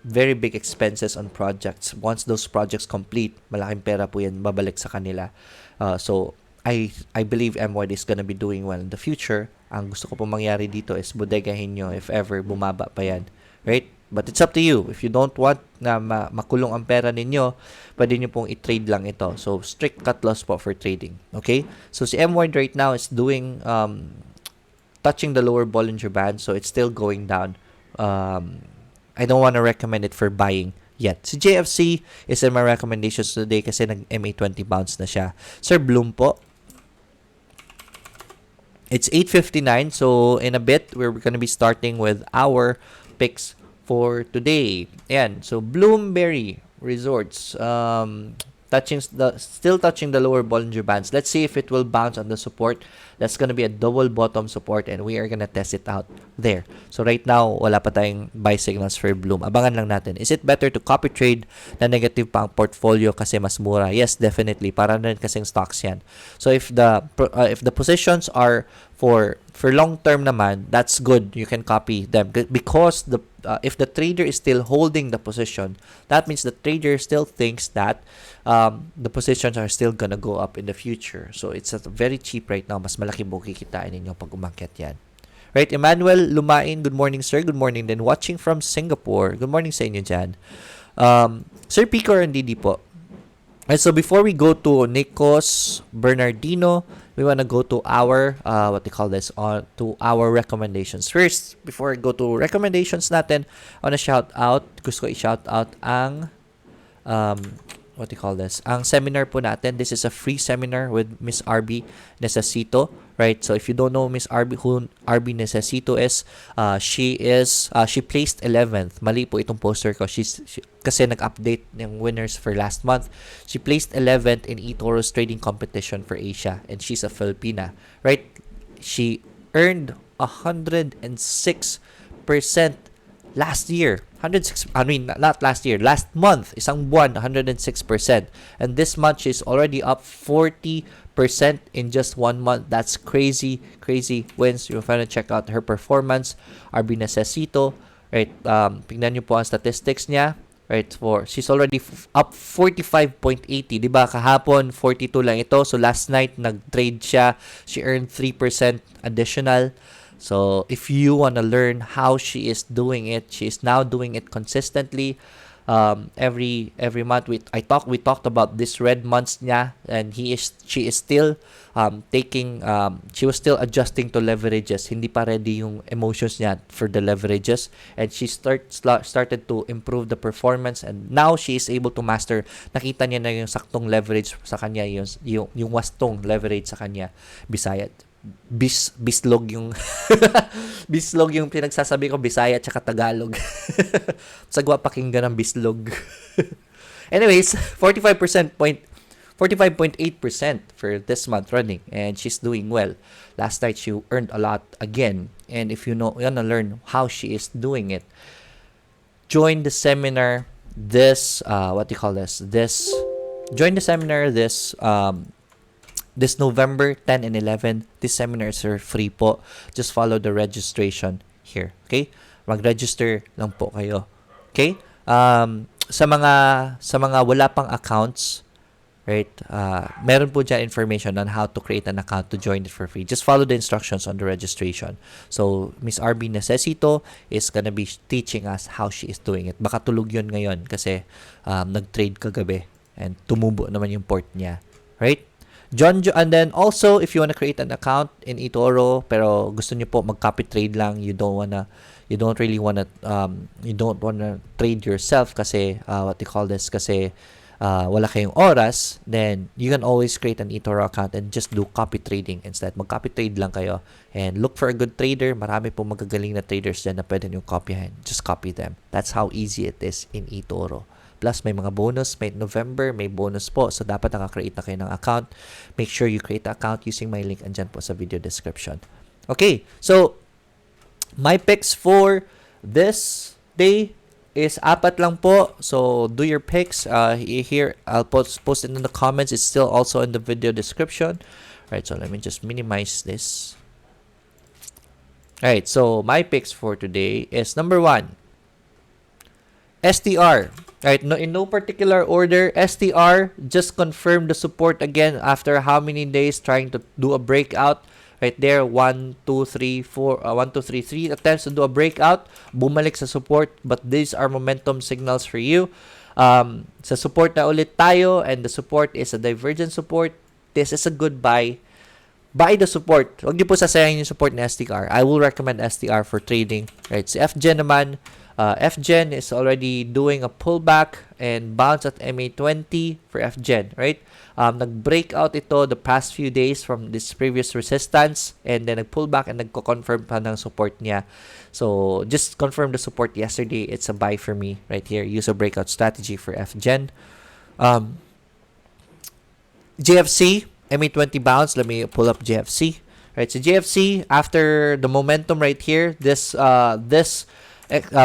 very big expenses on projects. Once those projects complete, malaking pera po yan babalik sa kanila. So, I believe M-wide is gonna be doing well in the future. Ang gusto ko po mangyari dito is bodegahin nyo if ever bumaba pa yan. Right? But it's up to you. If you don't want na makulong ang pera ninyo, pwede nyo pong i-trade lang ito. So, strict cut loss po for trading. Okay? So, si M-wide right now is doing, touching the lower Bollinger Band. So, it's still going down. I don't want to recommend it for buying yet. Si JFC is in my recommendations today kasi nag-MA20 bounce na siya. Sir Bloom po. It's 8:59. So, in a bit, we're going to be starting with our picks for today. Ayan. So, Bloomberry Resorts. Still touching the lower Bollinger Bands. Let's see if it will bounce on the support. That's gonna be a double bottom support and we are gonna test it out there. So right now, wala pa tayong buy signals for Bloom. Abangan lang natin. Is it better to copy trade na negative pa ang portfolio kasi mas mura? Yes, definitely. Para na rin kasing stocks yan. So if the positions are for long term naman, that's good. You can copy them because if the trader is still holding the position, that means the trader still thinks that the positions are still gonna go up in the future. So it's very cheap right now. Mas malaki mo kikitain ninyo pag umakyat yan. Right, Emmanuel Lumain, good morning sir. Good morning din. Watching from Singapore. Good morning sa inyo dyan. Sir Pico or Ndidi po. And so before we go to Nikos Bernardino, we want to go to our to our recommendations. First, before I go to recommendations natin, I want to shout out, gusto ko i-shout out ang ang seminar po natin. This is a free seminar with Miss RB Necesito, right? So if you don't know Miss RB, who RB Necesito is, she placed 11th. Mali po itong poster ko. Kasi nag-update ng winners for last month. She placed 11th in eToro's trading competition for Asia and she's a Filipina, right? She earned 106% last year. Not last year, last month, isang buwan, 106%. And this month, she's already up 40% in just 1 month. That's crazy wins. You'll find to check out her performance. RB Necesito, right? Tingnan niyo po ang statistics niya. Right, she's already up 45.80. Diba, kahapon, 42 lang ito. So, last night, nag-trade siya. She earned 3% additional. So, if you want to learn how she is doing it, she is now doing it consistently. Every month we talked about this red months niya, and she is still she was still adjusting to leverages. Hindi pa ready yung emotions niya for the leverages, and she started to improve the performance, and now she is able to master. Nakita niya na yung saktong leverage sa kanya, yung wastong leverage sa kanya. Bisaya, bislog yung bislog yung pinagsasabi ko, Bisaya at Tagalog. Sagwa pakinggan ng bislog. Anyways, 45.8% for this month running, and she's doing well. Last night she earned a lot again, and if you wanna learn how she is doing it, join the seminar this November 10 and 11. These seminars are free po. Just follow the registration here. Okay? Mag-register lang po kayo. Okay? Sa mga wala pang accounts, right? Meron po dyan information on how to create an account to join it for free. Just follow the instructions on the registration. So, Miss RB Necesito is gonna be teaching us how she is doing it. Baka tulog yun ngayon kasi nag-trade kagabi and tumubo naman yung port niya. Right? And then also, if you want to create an account in eToro, pero gusto niyo po mag-copy trade lang, you don't wanna trade yourself kasi kasi wala kayong oras, then you can always create an eToro account and just do copy trading instead. Mag-copy trade lang kayo and look for a good trader. Marami po magagaling na traders dyan na pwede nyo copyhan. Just copy them. That's how easy it is in eToro. Plus, may mga bonus. May November, may bonus po. So, dapat nakakreate na kayo ng account. Make sure you create the account using my link andyan po sa video description. Okay, so, my picks for this day is apat lang po. So, do your picks. Here, I'll post it in the comments. It's still also in the video description. Alright, so let me just minimize this. Alright, so my picks for today is number 1, STR. Alright, no, in no particular order, STR just confirmed the support again after how many days trying to do a breakout. Right there, 1, 2, 3, 4, 1, 2, 3, 3 attempts to do a breakout. Bumalik sa support, but these are momentum signals for you. Sa support na ulit tayo, and the support is a divergent support. This is a good buy. Buy the support. Huwag niyo po sasayangin yung support ni STR. I will recommend STR for trading. Right, si FGEN naman, FGEN is already doing a pullback and bounce at MA20 for FGEN, right? Nag-breakout ito the past few days from this previous resistance and then nag-pull back and nagko-confirm pa ng support niya. So, just confirm the support yesterday. It's a buy for me right here. Use a breakout strategy for FGEN. JFC, MA20 bounce. Let me pull up JFC. Right, so JFC, after the momentum right here, this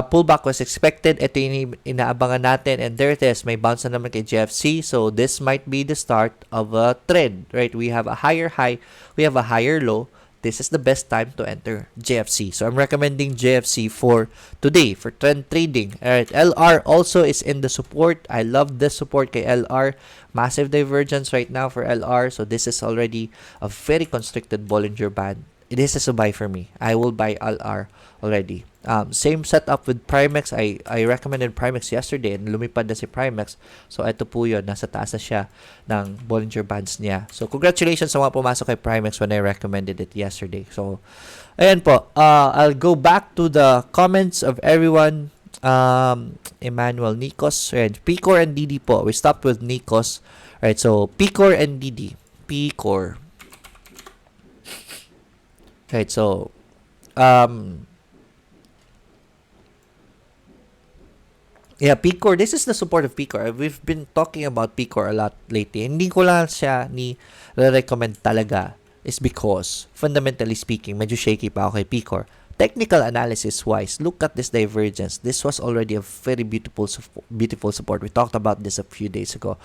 pullback was expected. Ito yung inaabangan natin, and there it is. May bounce na naman kay GFC. So this might be the start of a trend, right? We have a higher high, we have a higher low. This is the best time to enter GFC. So I'm recommending GFC for today for trend trading. All right, LR also is in the support. I love this support kay LR. Massive divergence right now for LR. So this is already a very constricted Bollinger Band. This is a buy for me. I will buy LR already. Same setup with Primex. I recommended Primex yesterday and lumipad na si Primex. So, ito po yun. Nasa taas na siya ng Bollinger Bands niya. So, congratulations sa mga pumasok kay Primex when I recommended it yesterday. So, ayan po. I'll go back to the comments of everyone. Emmanuel, Nikos, and PCOR and DD po. We stopped with Nikos. Alright, so PCOR and DD. PCOR. Right, so yeah, PCOR. This is the support of PCOR. We've been talking about PCOR a lot lately. Hindi ko lang siya recommend talaga is because fundamentally speaking, medyo shaky pa ako kay PCOR. Technical analysis wise, look at this divergence. This was already a very beautiful support. We talked about this a few days ago.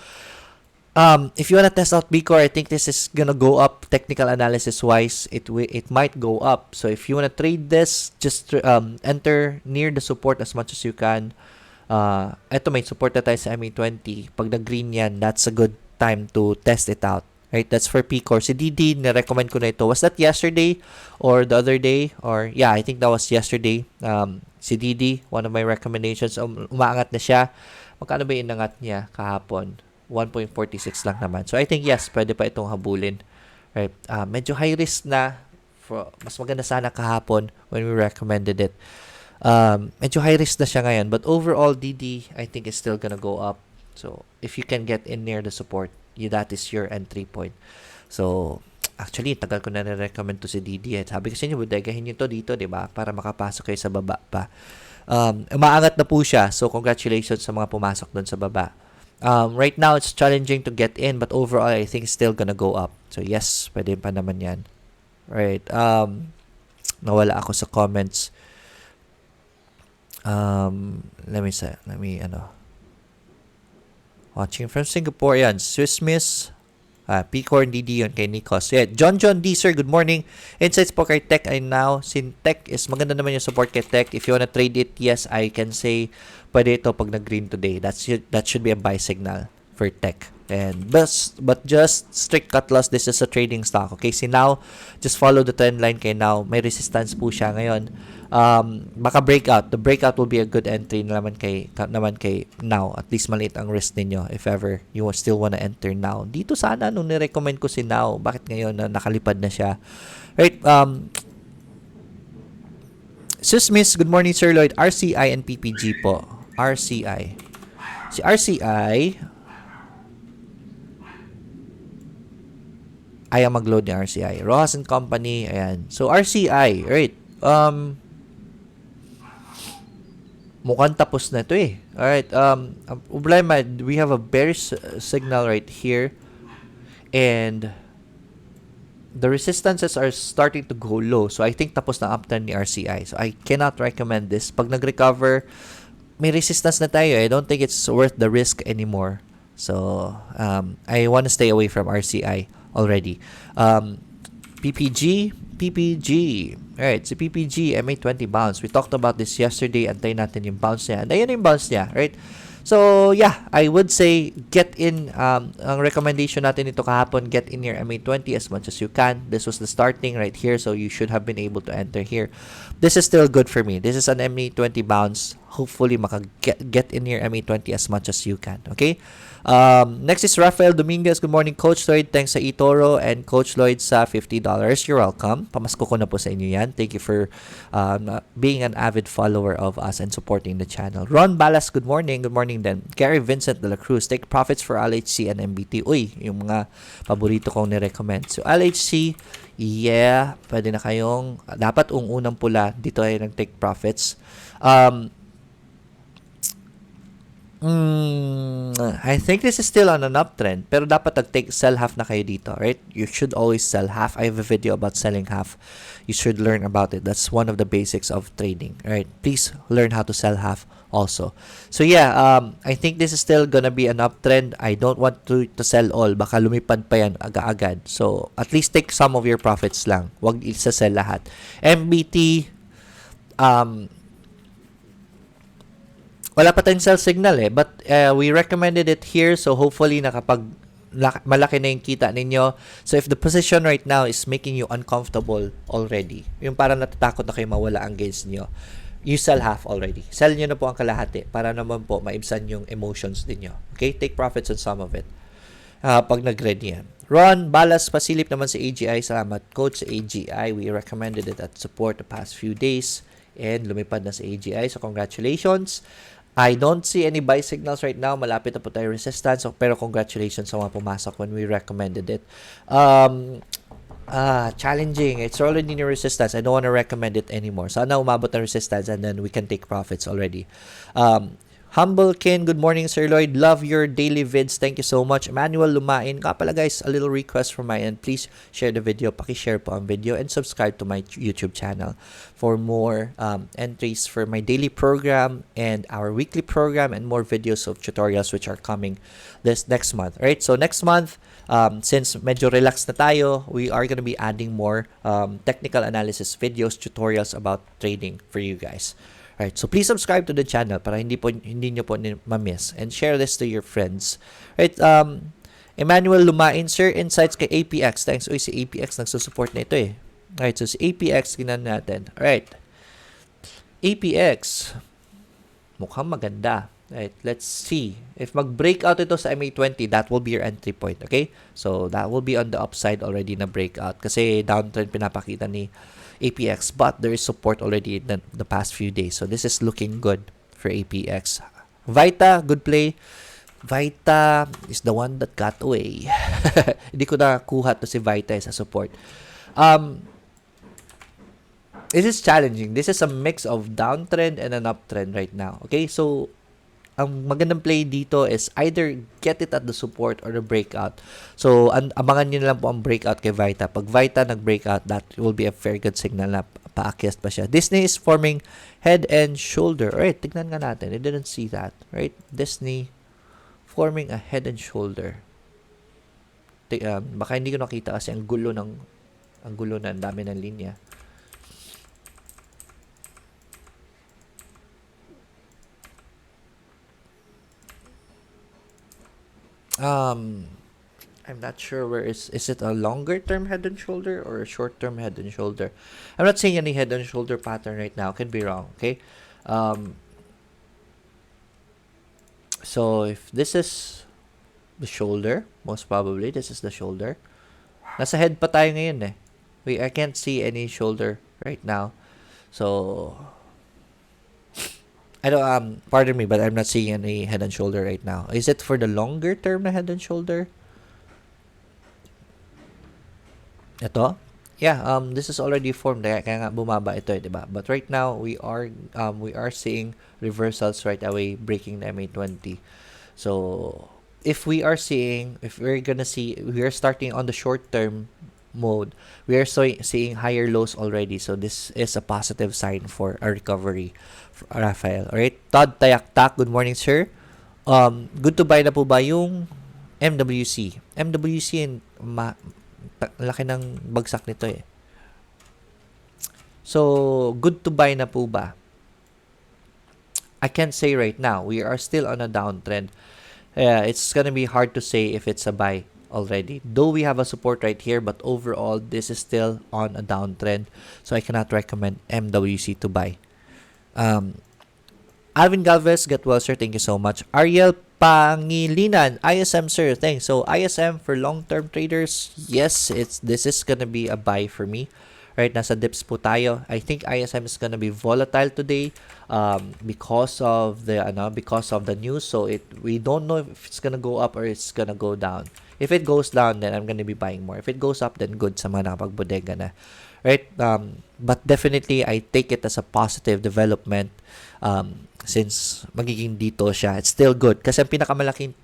If you want to test out PCOR, I think this is gonna go up. Technical analysis wise, it might go up. So if you want to trade this, just enter near the support as much as you can. Ito may support na tayo sa MA20. Pag nag-green yan, that's a good time to test it out. Right? That's for PCOR. Si DD, na-recommend ko na ito. Was that yesterday or the other day? Or yeah, I think that was yesterday. Si DD, one of my recommendations. Umaangat na siya. Magkano ba yung inangat niya kahapon? 1.46 lang naman. So I think yes, pwede pa itong habulin. Right? Medyo high risk na. Mas maganda sana kahapon when we recommended it. Medyo high risk na siya ngayon. But overall, DD, I think is still gonna go up. So if you can get in near the support, that is your entry point. So actually, tagal ko na recommend to si DD. Sabi kasi niyo, budegahin nyo to dito, di ba? Para makapasok kayo sa baba pa. Umaangat na po siya. So congratulations sa mga pumasok doon sa baba. Right now, it's challenging to get in, but overall, I think it's still gonna go up. So, yes, pwede pa naman yan. Right. Nawala ako sa comments. Let me, watching from Singapore, yan. Swiss Miss, PCOR, DD yun kay Nikos. Yeah, John D, sir, good morning. Insights po kay Tech ay now. Sin Tech is maganda naman yung support kay Tech. If you wanna trade it, yes, I can say pwede ito pag nag-green today. That should be a buy signal for Tech. And but just strict cut loss. This is a trading stock. Okay, si now, just follow the trend line kay now. May resistance po siya ngayon. Baka breakout. The breakout will be a good entry naman kay now. At least maliit ang risk ninyo if ever you still wanna enter now. Dito sana nung ni-recommend ko si now. Bakit ngayon na nakalipad na siya? Right, Sus Miss, good morning Sir Lloyd. RCI and PPG po. RCI. Si RCI, ayaw mag-load ni RCI. Rojas and Company, ayan. So, RCI, right? Mukhang tapos na ito eh. Alright, ang problema, we have a bearish signal right here. And the resistances are starting to go low. So, I think tapos na uptrend ni RCI. So, I cannot recommend this. Pag nag-recover, may resistance na tayo. I don't think it's worth the risk anymore. So, I want to stay away from RCI already. PPG. Alright, si PPG, MA20 bounce. We talked about this yesterday. Antayin natin yung bounce niya. And ayun yung bounce niya, right? So, yeah, I would say get in, ang recommendation natin ito kahapon, get in your MA20 as much as you can. This was the starting right here, so you should have been able to enter here. This is still good for me. This is an MA20 bounce. Hopefully, get in your MA20 as much as you can, okay? Next is Rafael Dominguez. Good morning, Coach Lloyd. Thanks sa eToro and Coach Lloyd sa $50. You're welcome. Pamasko ko na po sa inyo yan. Thank you for being an avid follower of us and supporting the channel. Ron Balas, good morning. Good morning din. Gary Vincent de la Cruz, take profits for LHC and MBT. Uy, yung mga paborito kong ni-recommend. So, LHC, yeah, pwede na kayong, dapat unang pula, dito ay nag-take profits. I think this is still on an uptrend, pero dapat sell half na kayo dito, right? You should always sell half. I have a video about selling half. You should learn about it. That's one of the basics of trading, right? Please learn how to sell half also. So yeah, I think this is still gonna be an uptrend. I don't want to sell all. Baka lumipad pa yan agad. So at least take some of your profits lang. Wag isa-sell lahat. MBT, wala pa tayong sell signal eh, but we recommended it here, so hopefully malaki na yung kita ninyo. So if the position right now is making you uncomfortable already, yung parang natatakot na kayo mawala ang gains niyo, you sell half already. Sell nyo na po ang kalahati para naman po maibsan yung emotions niyo. Okay? Take profits on some of it. Pag nag-ready yan. Ron Balas, pasilip naman sa AGI. Salamat, Coach, sa AGI. We recommended it at support the past few days and lumipad na sa AGI. So congratulations. I don't see any buy signals right now. Malapit na po tayo resistance. So, pero congratulations sa mga pumasok when we recommended it. Challenging. It's already near resistance. I don't want to recommend it anymore. Sana umabot na resistance and then we can take profits already. Humble Ken, good morning, Sir Lloyd. Love your daily vids. Thank you so much. Emmanuel Lumain. Kapala guys, a little request from my end. Please share the video. Paki-share po ang video and subscribe to my YouTube channel for more entries for my daily program and our weekly program and more videos of tutorials which are coming this next month. Alright, so next month, since medyo relax na tayo, we are going to be adding more technical analysis videos, tutorials about trading for you guys. Alright, so please subscribe to the channel para hindi nyo po ma-miss and share this to your friends. Alright, Emmanuel Lumain, Sir, insights kay APX. Thanks. Uy, si APX nagsusupport na ito eh. Alright, so si APX, ginan natin. Alright, APX, mukhang maganda. Alright, let's see. If mag-breakout ito sa MA20, that will be your entry point, okay? So, that will be on the upside already na breakout kasi downtrend pinapakita ni APX, but there is support already in the past few days. So, this is looking good for APX. Vita, good play. Vita is the one that got away. Hindi ko na kuha to si Vita sa support. This is challenging. This is a mix of downtrend and an uptrend right now. Okay, so ang magandang play dito is either get it at the support or the breakout. So, abangan nyo lang po ang breakout kay Vita. Pag Vita nag-breakout, that will be a very good signal na paakyat pa siya. Disney is forming head and shoulder. Alright, tignan nga natin. I didn't see that. Right? Disney forming a head and shoulder. Baka hindi ko nakita kasi ang gulo na ang dami ng linya. I'm not sure where is it a longer term head and shoulder or a short term head and shoulder. I'm not seeing any head and shoulder pattern right now. Could be wrong, okay? So if this is the shoulder, most probably this is the shoulder. Nasa head pa tayo ngayon eh. I can't see any shoulder right now. So I don't, pardon me, but I'm not seeing any head and shoulder right now. Is it for the longer term na head and shoulder? Ito, yeah, this is already formed, kaya nga bumaba ito, di ba? But right now, we are seeing reversals right away, breaking the MA20. So, if we're gonna see, we are starting on the short term mode, we are seeing higher lows already. So, this is a positive sign for a recovery, for Rafael. Alright, Todd Tayaktak, good morning, sir. Good to buy na po ba yung MWC? MWC, laki ng bagsak nito eh. So, good to buy na po ba? I can't say right now. We are still on a downtrend. It's gonna be hard to say if it's a buy already. Though we have a support right here, but overall, this is still on a downtrend. So, I cannot recommend MWC to buy. Alvin Galvez, get well, sir. Thank you so much. Ariel Pangilinan, ISM, sir. Thanks. So, ISM for long-term traders, yes, this is gonna be a buy for me. Right, nasa dips po tayo. I think ISM is gonna be volatile today because of the news. So, we don't know if it's gonna go up or it's gonna go down. If it goes down, then I'm gonna be buying more. If it goes up, then good sa mga nakapagbodega na. Right? But definitely, I take it as a positive development since magiging dito siya. It's still good. Kasi ang pinakamalaking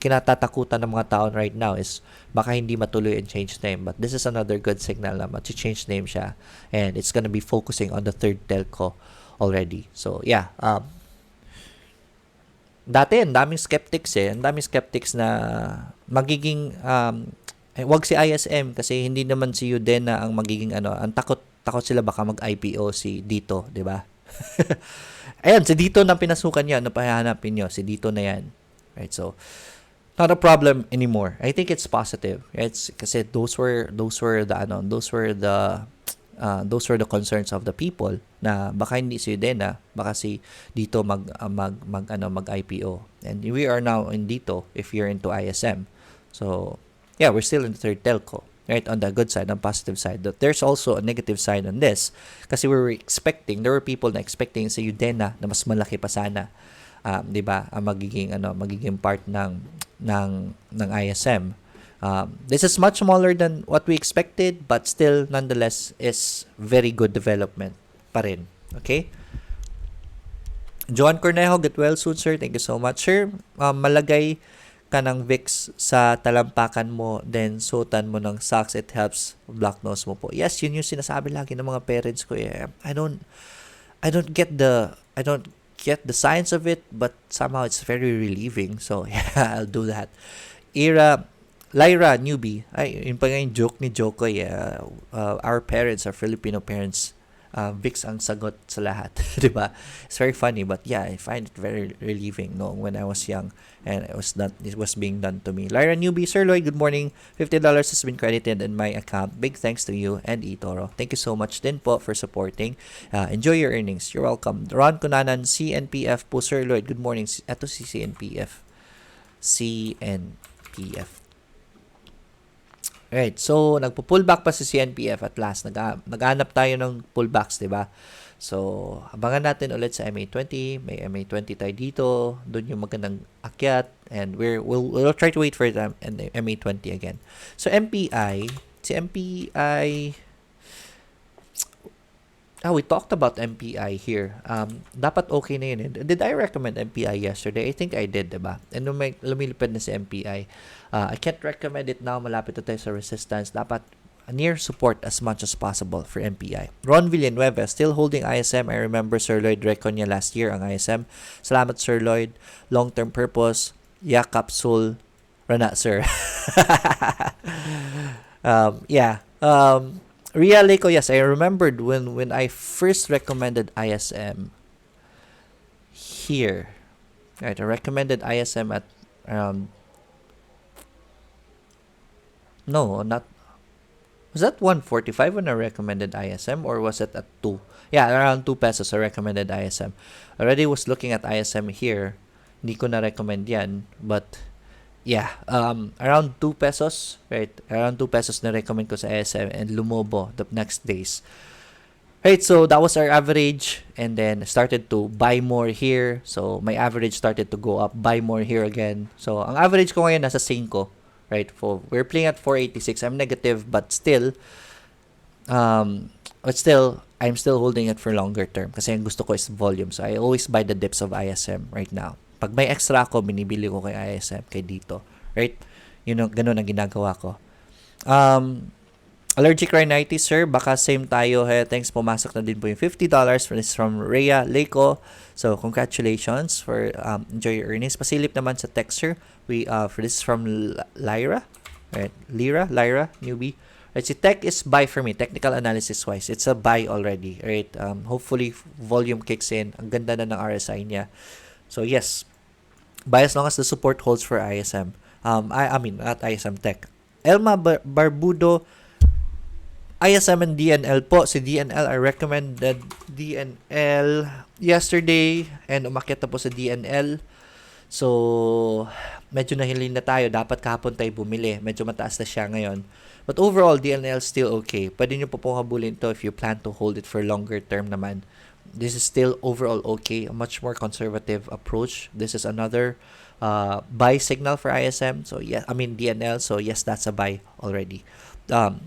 kinatatakutan ng mga tao right now is baka hindi matuloy and change name. But this is another good signal na change name siya. And it's gonna be focusing on the third telco already. So, yeah. Dati, ang daming skeptics eh. Ang daming skeptics na magiging wag si ISM kasi hindi naman si Lloyd na ang magiging ang takot sila baka mag-IPO si Dito, di ba? Ayan, si Dito na pinasukan niya, pahanapin niyo, si Dito na yan. Right, so not a problem anymore. I think it's positive. It's kasi those were the concerns of the people na baka hindi si Lloyd baka si Dito mag-IPO. And we are now in Dito if you're into ISM. So, yeah, we're still in the third telco, right? On the good side, on the positive side. But there's also a negative side on this. Kasi there were people na expecting sa Udena na mas malaki pa sana. 'Di ba? Ang magiging part ng ISM. This is much smaller than what we expected, but still, nonetheless, is very good development pa rin. Okay? Joan Cornejo, get well soon, sir. Thank you so much, sir. Malagay ka ng VIX sa talampakan mo, then suotan mo ng socks, it helps block nose mo po. Yes, yun yung sinasabi lagi ng mga parents ko. I don't get the science of it, but somehow it's very relieving. So, yeah, I'll do that. Lyra, newbie. Ay, yun pa nga yung joke ni Joko. Our parents, our Filipino parents, VIX ang sagot sa lahat. Diba? It's very funny, but yeah, I find it very relieving when I was young and it was being done to me. Lyra Newbie, Sir Lloyd, good morning. $50 has been credited in my account. Big thanks to you and eToro. Thank you so much din po for supporting. Enjoy your earnings. You're welcome. Ron Kunanan, CNPF po, Sir Lloyd, good morning. Ito si CNPF. Right, so nagpo-pullback pa si CNPF at last. Naghanap tayo ng pullbacks, 'di ba? So, abangan natin ulit sa MA20. May MA20 tayo dito. Doon yung magandang akyat and we'll try to wait for them and the MA20 again. So, si MPI we talked about MPI here. Dapat okay na yun. Did I recommend MPI yesterday? I think I did, diba? And nung may lumilipad na si MPI, I can't recommend it now. Malapit na tayo sa resistance. Dapat near support as much as possible for MPI. Ron Villanueva, still holding ISM. I remember Sir Lloyd recon niya last year ang ISM. Salamat, Sir Lloyd. Long-term purpose. Yeah, capsule. Rana, sir. Ria Leco, yes, I remembered when I first recommended ISM here. Right, I recommended ISM at around... No, not... Was that 145 when I recommended ISM or was it at 2? Yeah, around 2 pesos I recommended ISM. Already was looking at ISM here. Hindi ko na recommend yan, but... Yeah, around 2 pesos, right? Around 2 pesos na recommend ko sa ISM and lumobo the next days. Right, so that was our average and then started to buy more here. So my average started to go up, buy more here again. So ang average ko ngayon nasa 5, right? We're playing at 486. I'm negative, I'm still holding it for longer term kasi ang gusto ko is volume. So I always buy the dips of ISM right now. Pag may extra ako, binibili ko kay ISM, kay dito, right? Ganun ang ginagawa ko. Allergic rhinitis, sir. Baka same tayo. Hey, thanks. Pumasok na din po yung $50 from Rhea Leiko. So, congratulations for enjoy your earnings. Pasilip naman sa texture. For this is from Lyra. Right? Lyra, newbie. Right, si tech is buy for me. Technical analysis wise, it's a buy already. Right? Hopefully, volume kicks in. Ang ganda na ng RSI niya. So, yes. Buy as long as the support holds for ISM. I mean, not ISM Tech. Elma Barbudo, ISM and DNL po. Si DNL, I recommended DNL yesterday and umakyat na po sa DNL. So, medyo nahilin na tayo. Dapat kahapon tayo bumili. Medyo mataas na siya ngayon. But overall, DNL still okay. Pwede nyo po pong habulin to if you plan to hold it for longer term naman. This is still overall okay. A much more conservative approach. This is another buy signal for ISM. So, yeah, I mean DNL. So, yes, that's a buy already.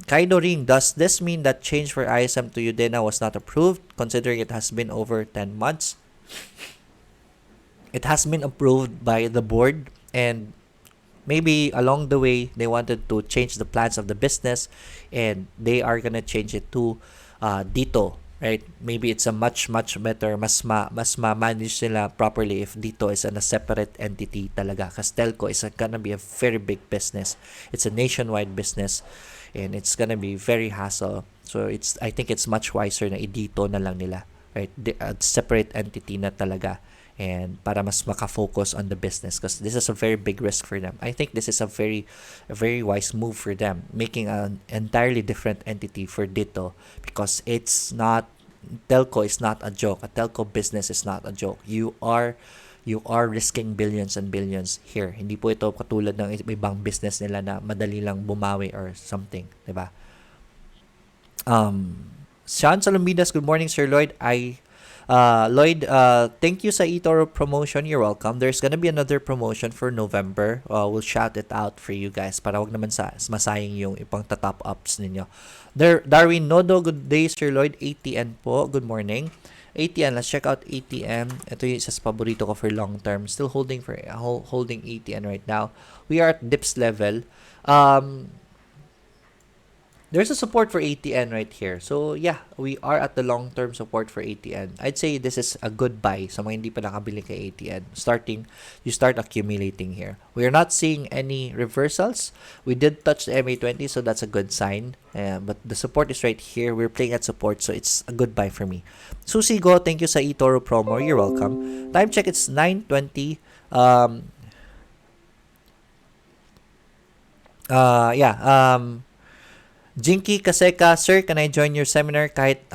Kaido Ring, does this mean that change for ISM to Udena was not approved, considering it has been over 10 months? It has been approved by the board, and maybe along the way, they wanted to change the plans of the business, and they are gonna change it to Dito, right? Maybe it's a much better, mas ma-manage nila properly if Dito is a separate entity talaga. Because Telco is gonna be a very big business. It's a nationwide business. And it's gonna be very hassle. So I think it's much wiser na i-dito na lang nila, right? Separate entity na talaga, and para mas maka-focus on the business, because this is a very big risk for them. I think this is a very wise move for them, making an entirely different entity for Dito, because it's not, telco is not a joke. A telco business is not a joke. You are risking billions and billions here. Hindi po ito katulad ng ibang business nila na madali lang bumawi or something, 'di ba? Sean Salombidas, good morning, Sir Lloyd. Lloyd, thank you sa eToro promotion. You're welcome. There's gonna be another promotion for November. We'll shout it out for you guys para wag naman masayang yung ipang top ups ninyo. Darwin Nodo, good day, Sir Lloyd. ATN po, good morning. ATN, let's check out ATM. Ito yung isa sa paborito ko for long term. Still holding ATN right now. We are at dips level. There's a support for ATN right here. So, yeah, we are at the long-term support for ATN. I'd say this is a good buy sa mga hindi pa nakabili kay ATN. You start accumulating here. We are not seeing any reversals. We did touch the MA20, so that's a good sign. But the support is right here. We're playing at support, so it's a good buy for me. Susie Go, thank you sa eToro promo. You're welcome. Time check, it's 9:20. Jinky Kaseka, sir, can I join your seminar? Kahit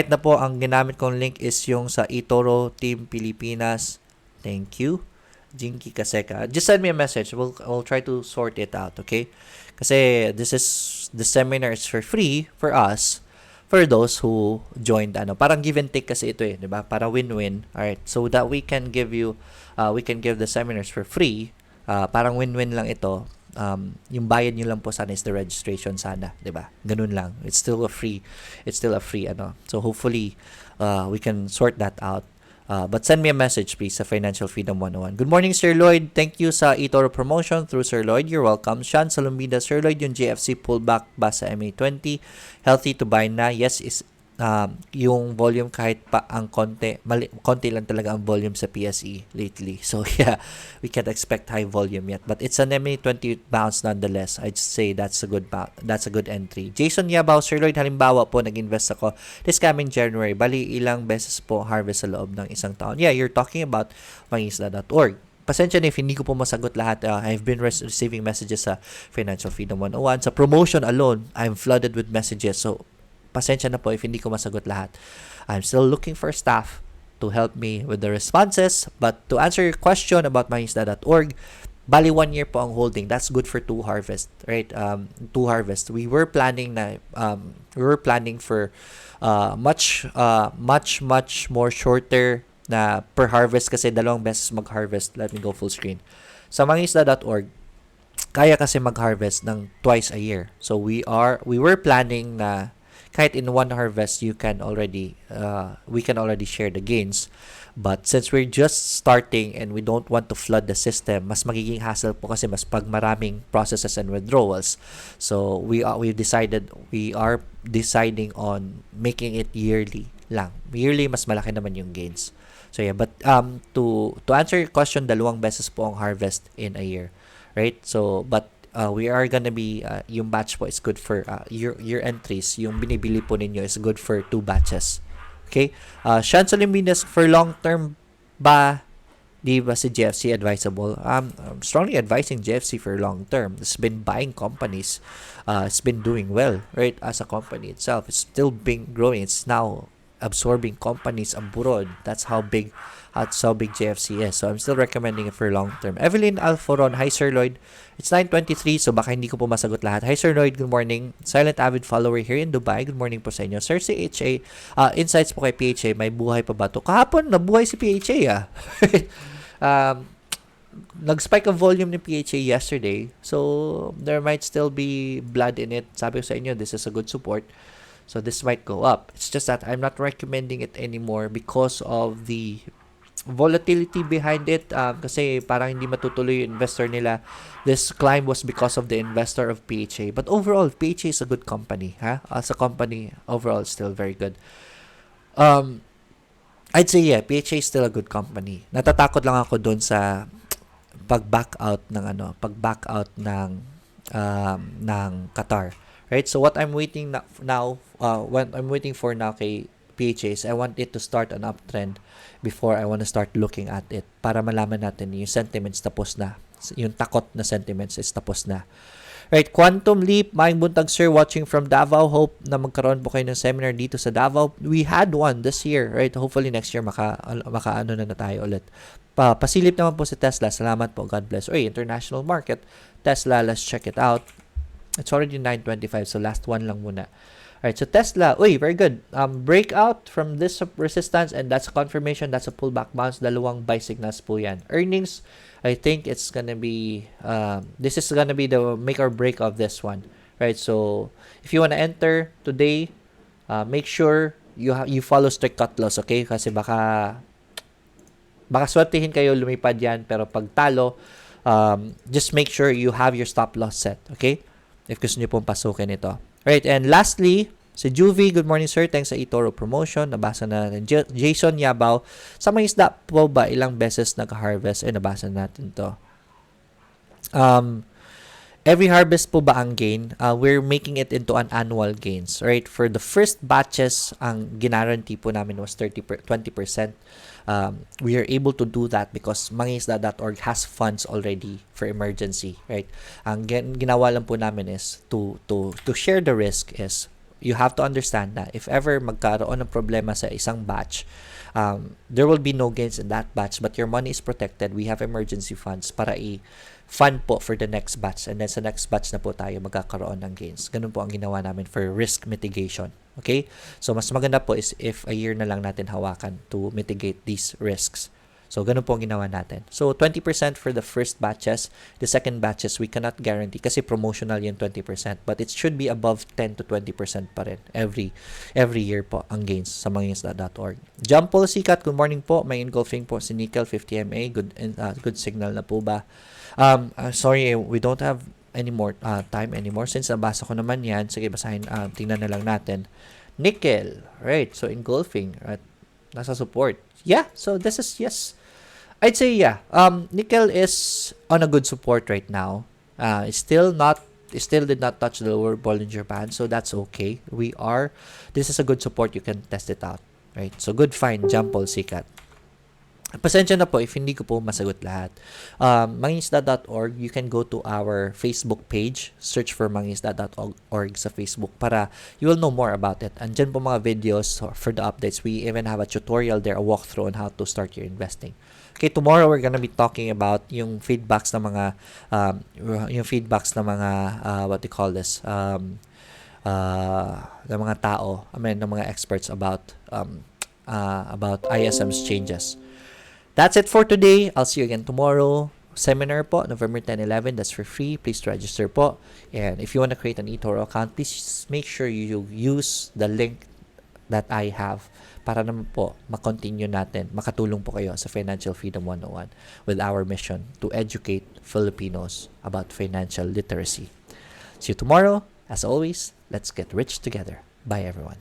na po ang ginamit kong link is yung sa eToro Team Pilipinas. Thank you, Jinky Kaseka. Just send me a message. We'll try to sort it out, okay? Kasi the seminar is for free for us, for those who joined. Parang give and take kasi ito, 'di ba? Para win-win. Alright, so that we can give the seminars for free. Parang win-win lang ito. Yung bayad nyo lang po sana is the registration sana, 'di ba? Ganun lang. It's still a free So hopefully we can sort that out. But send me a message please sa Financial Freedom 101. Good morning, Sir Lloyd. Thank you sa eToro promotion through Sir Lloyd. You're welcome. Sean Salumbida, Sir Lloyd, yung GFC pullback ba sa MA20? Healthy to buy na? Yes, is yung volume kahit pa ang konti lang talaga ang volume sa PSE lately. So yeah, we can't expect high volume yet, but it's an MA20 bounce nonetheless. I'd say that's a good entry. Jason Yabaw, Sir Lloyd, halimbawa po nag-invest ako this coming January, bali ilang beses po harvest sa loob ng isang taon. Yeah, you're talking about mangisda.org. Pasensya na if hindi ko po masagot lahat. I've been receiving messages sa Financial Freedom 101. Sa promotion alone, I'm flooded with messages. So pasensya na po if hindi ko masagot lahat. I'm still looking for staff to help me with the responses. But to answer your question about mangisda.org, bali 1 year po ang holding. That's good for 2 harvest, right? 2 harvest. We were planning for much more shorter na per harvest kasi dalawang beses mag-harvest. Let me go full screen. Sa mangisda.org, kaya kasi mag-harvest ng twice a year. So we were planning na kahit in one harvest we can already share the gains. But since we're just starting and we don't want to flood the system, mas magiging hassle po kasi mas pag maraming processes and withdrawals. So we are deciding on making it yearly lang. Yearly mas malaki naman yung gains. So yeah, but to answer your question, dalawang beses po ang harvest in a year. Right? So but we are gonna be yung batch po is good for your entries, yung binibili po ninyo is good for 2 batches. Okay? Sean Solimbinas, for long term ba di ba si GFC advisable? I'm strongly advising GFC for long term. It's been buying companies. It's been doing well, right? As a company itself, it's still been growing. It's now absorbing companies abroad. That's how big GFC is. So I'm still recommending it for long term. Evelyn Alforon, hi Sir Lloyd. It's 9:23, so baka hindi ko po masagot lahat. Hi Sir Lloyd, good morning. Silent avid follower here in Dubai. Good morning po sa inyo. Sir, si PHA, insights po kay PHA, may buhay pa ba to? Kahapon, nabuhay si PHA nag-spike ang volume ni PHA yesterday. So there might still be blood in it. Sabi ko sa inyo, this is a good support. So this might go up. It's just that I'm not recommending it anymore because of the volatility behind it. Kasi parang hindi matutuloy yung investor nila. This climb was because of the investor of PHA. But overall, PHA is a good company. As a company, overall, it's still very good. I'd say yeah, PHA is still a good company. Natatakot lang ako dun sa pag-back out ng Qatar. Right? So what I'm waiting now, what I'm waiting for now kay PHA is I want it to start an uptrend before I want to start looking at it para malaman natin yung sentiments tapos na. Yung takot na sentiments is tapos na. Right, Quantum Leap, Maing Buntag Sir, watching from Davao. Hope na magkaroon po kayo ng seminar dito sa Davao. We had one this year, right? Hopefully next year makaano na tayo ulit. Pasilip naman po si Tesla. Salamat po. God bless. Oy, international market. Tesla, let's check it out. It's already 9:25, so last one lang muna. Alright, so Tesla, very good. Breakout from this resistance, and that's a confirmation. That's a pullback bounce. Dalawang buy signals po yan. Earnings, I think it's gonna be, this is gonna be the make or break of this one. Right, so if you wanna enter today, make sure you follow strict cut loss, okay? Kasi baka swertihin kayo lumipad yan, pero pag talo, just make sure you have your stop loss set, okay? If gusto niyo pong pasukin ito. Right, and lastly, si Juvie, good morning sir, thanks sa eToro promotion. Nabasa na natin. Jason Yabaw, sa mga isda po ba ilang beses nag-harvest? Nabasa natin to. Every harvest po ba ang gain? We're making it into an annual gains. Right, for the first batches, ang ginarantee po namin was 20%. We are able to do that because mangingisda.org has funds already for emergency, right? Ang ginawa lang po namin is to share the risk is you have to understand that if ever magkaroon ng problema sa isang batch, there will be no gains in that batch, but your money is protected. We have emergency funds para fund po for the next batch, and then sa next batch na po tayo magkakaroon ng gains. Ganun po ang ginawa namin for risk mitigation. Okay? So, mas maganda po is if a year na lang natin hawakan to mitigate these risks. So, ganun po ang ginawa natin. So, 20% for the first batches. The second batches, we cannot guarantee kasi promotional yung 20%. But it should be above 10 to 20% pa rin every year po ang gains sa mangingisda.org. Jump Paul Sikat, good morning po. May engulfing po si Nickel 50 MA. Good signal na po ba? Sorry, we don't have any more time anymore. Since nabasa ko naman yan, sige, basahin, tingnan na lang natin. Nickel, right? So, engulfing, right? Nasa support. Yeah, so this is, yes. I'd say, yeah. Nickel is on a good support right now. It still did not touch the lower Bollinger Band, so that's okay. This is a good support. You can test it out, right? So, good find, Jampol Sikat. Pasensya na po if hindi ko po masagot lahat. Mangingisda.org, you can go to our Facebook page, search for mangingisda.org sa Facebook para you will know more about it. Andyan po mga videos for the updates. We even have a tutorial there, a walkthrough on how to start your investing. Okay, tomorrow we're gonna be talking about yung feedbacks ng mga what they call this, ng mga tao, ng mga experts about ISM's changes. That's it for today. I'll see you again tomorrow. seminar po, November 10, 11. That's for free. Please register po. And if you want to create an eToro account, please make sure you use the link that I have para naman po makontinue natin, makatulong po kayo sa Financial Freedom 101 with our mission to educate Filipinos about financial literacy. See you tomorrow. As always, let's get rich together. Bye, everyone.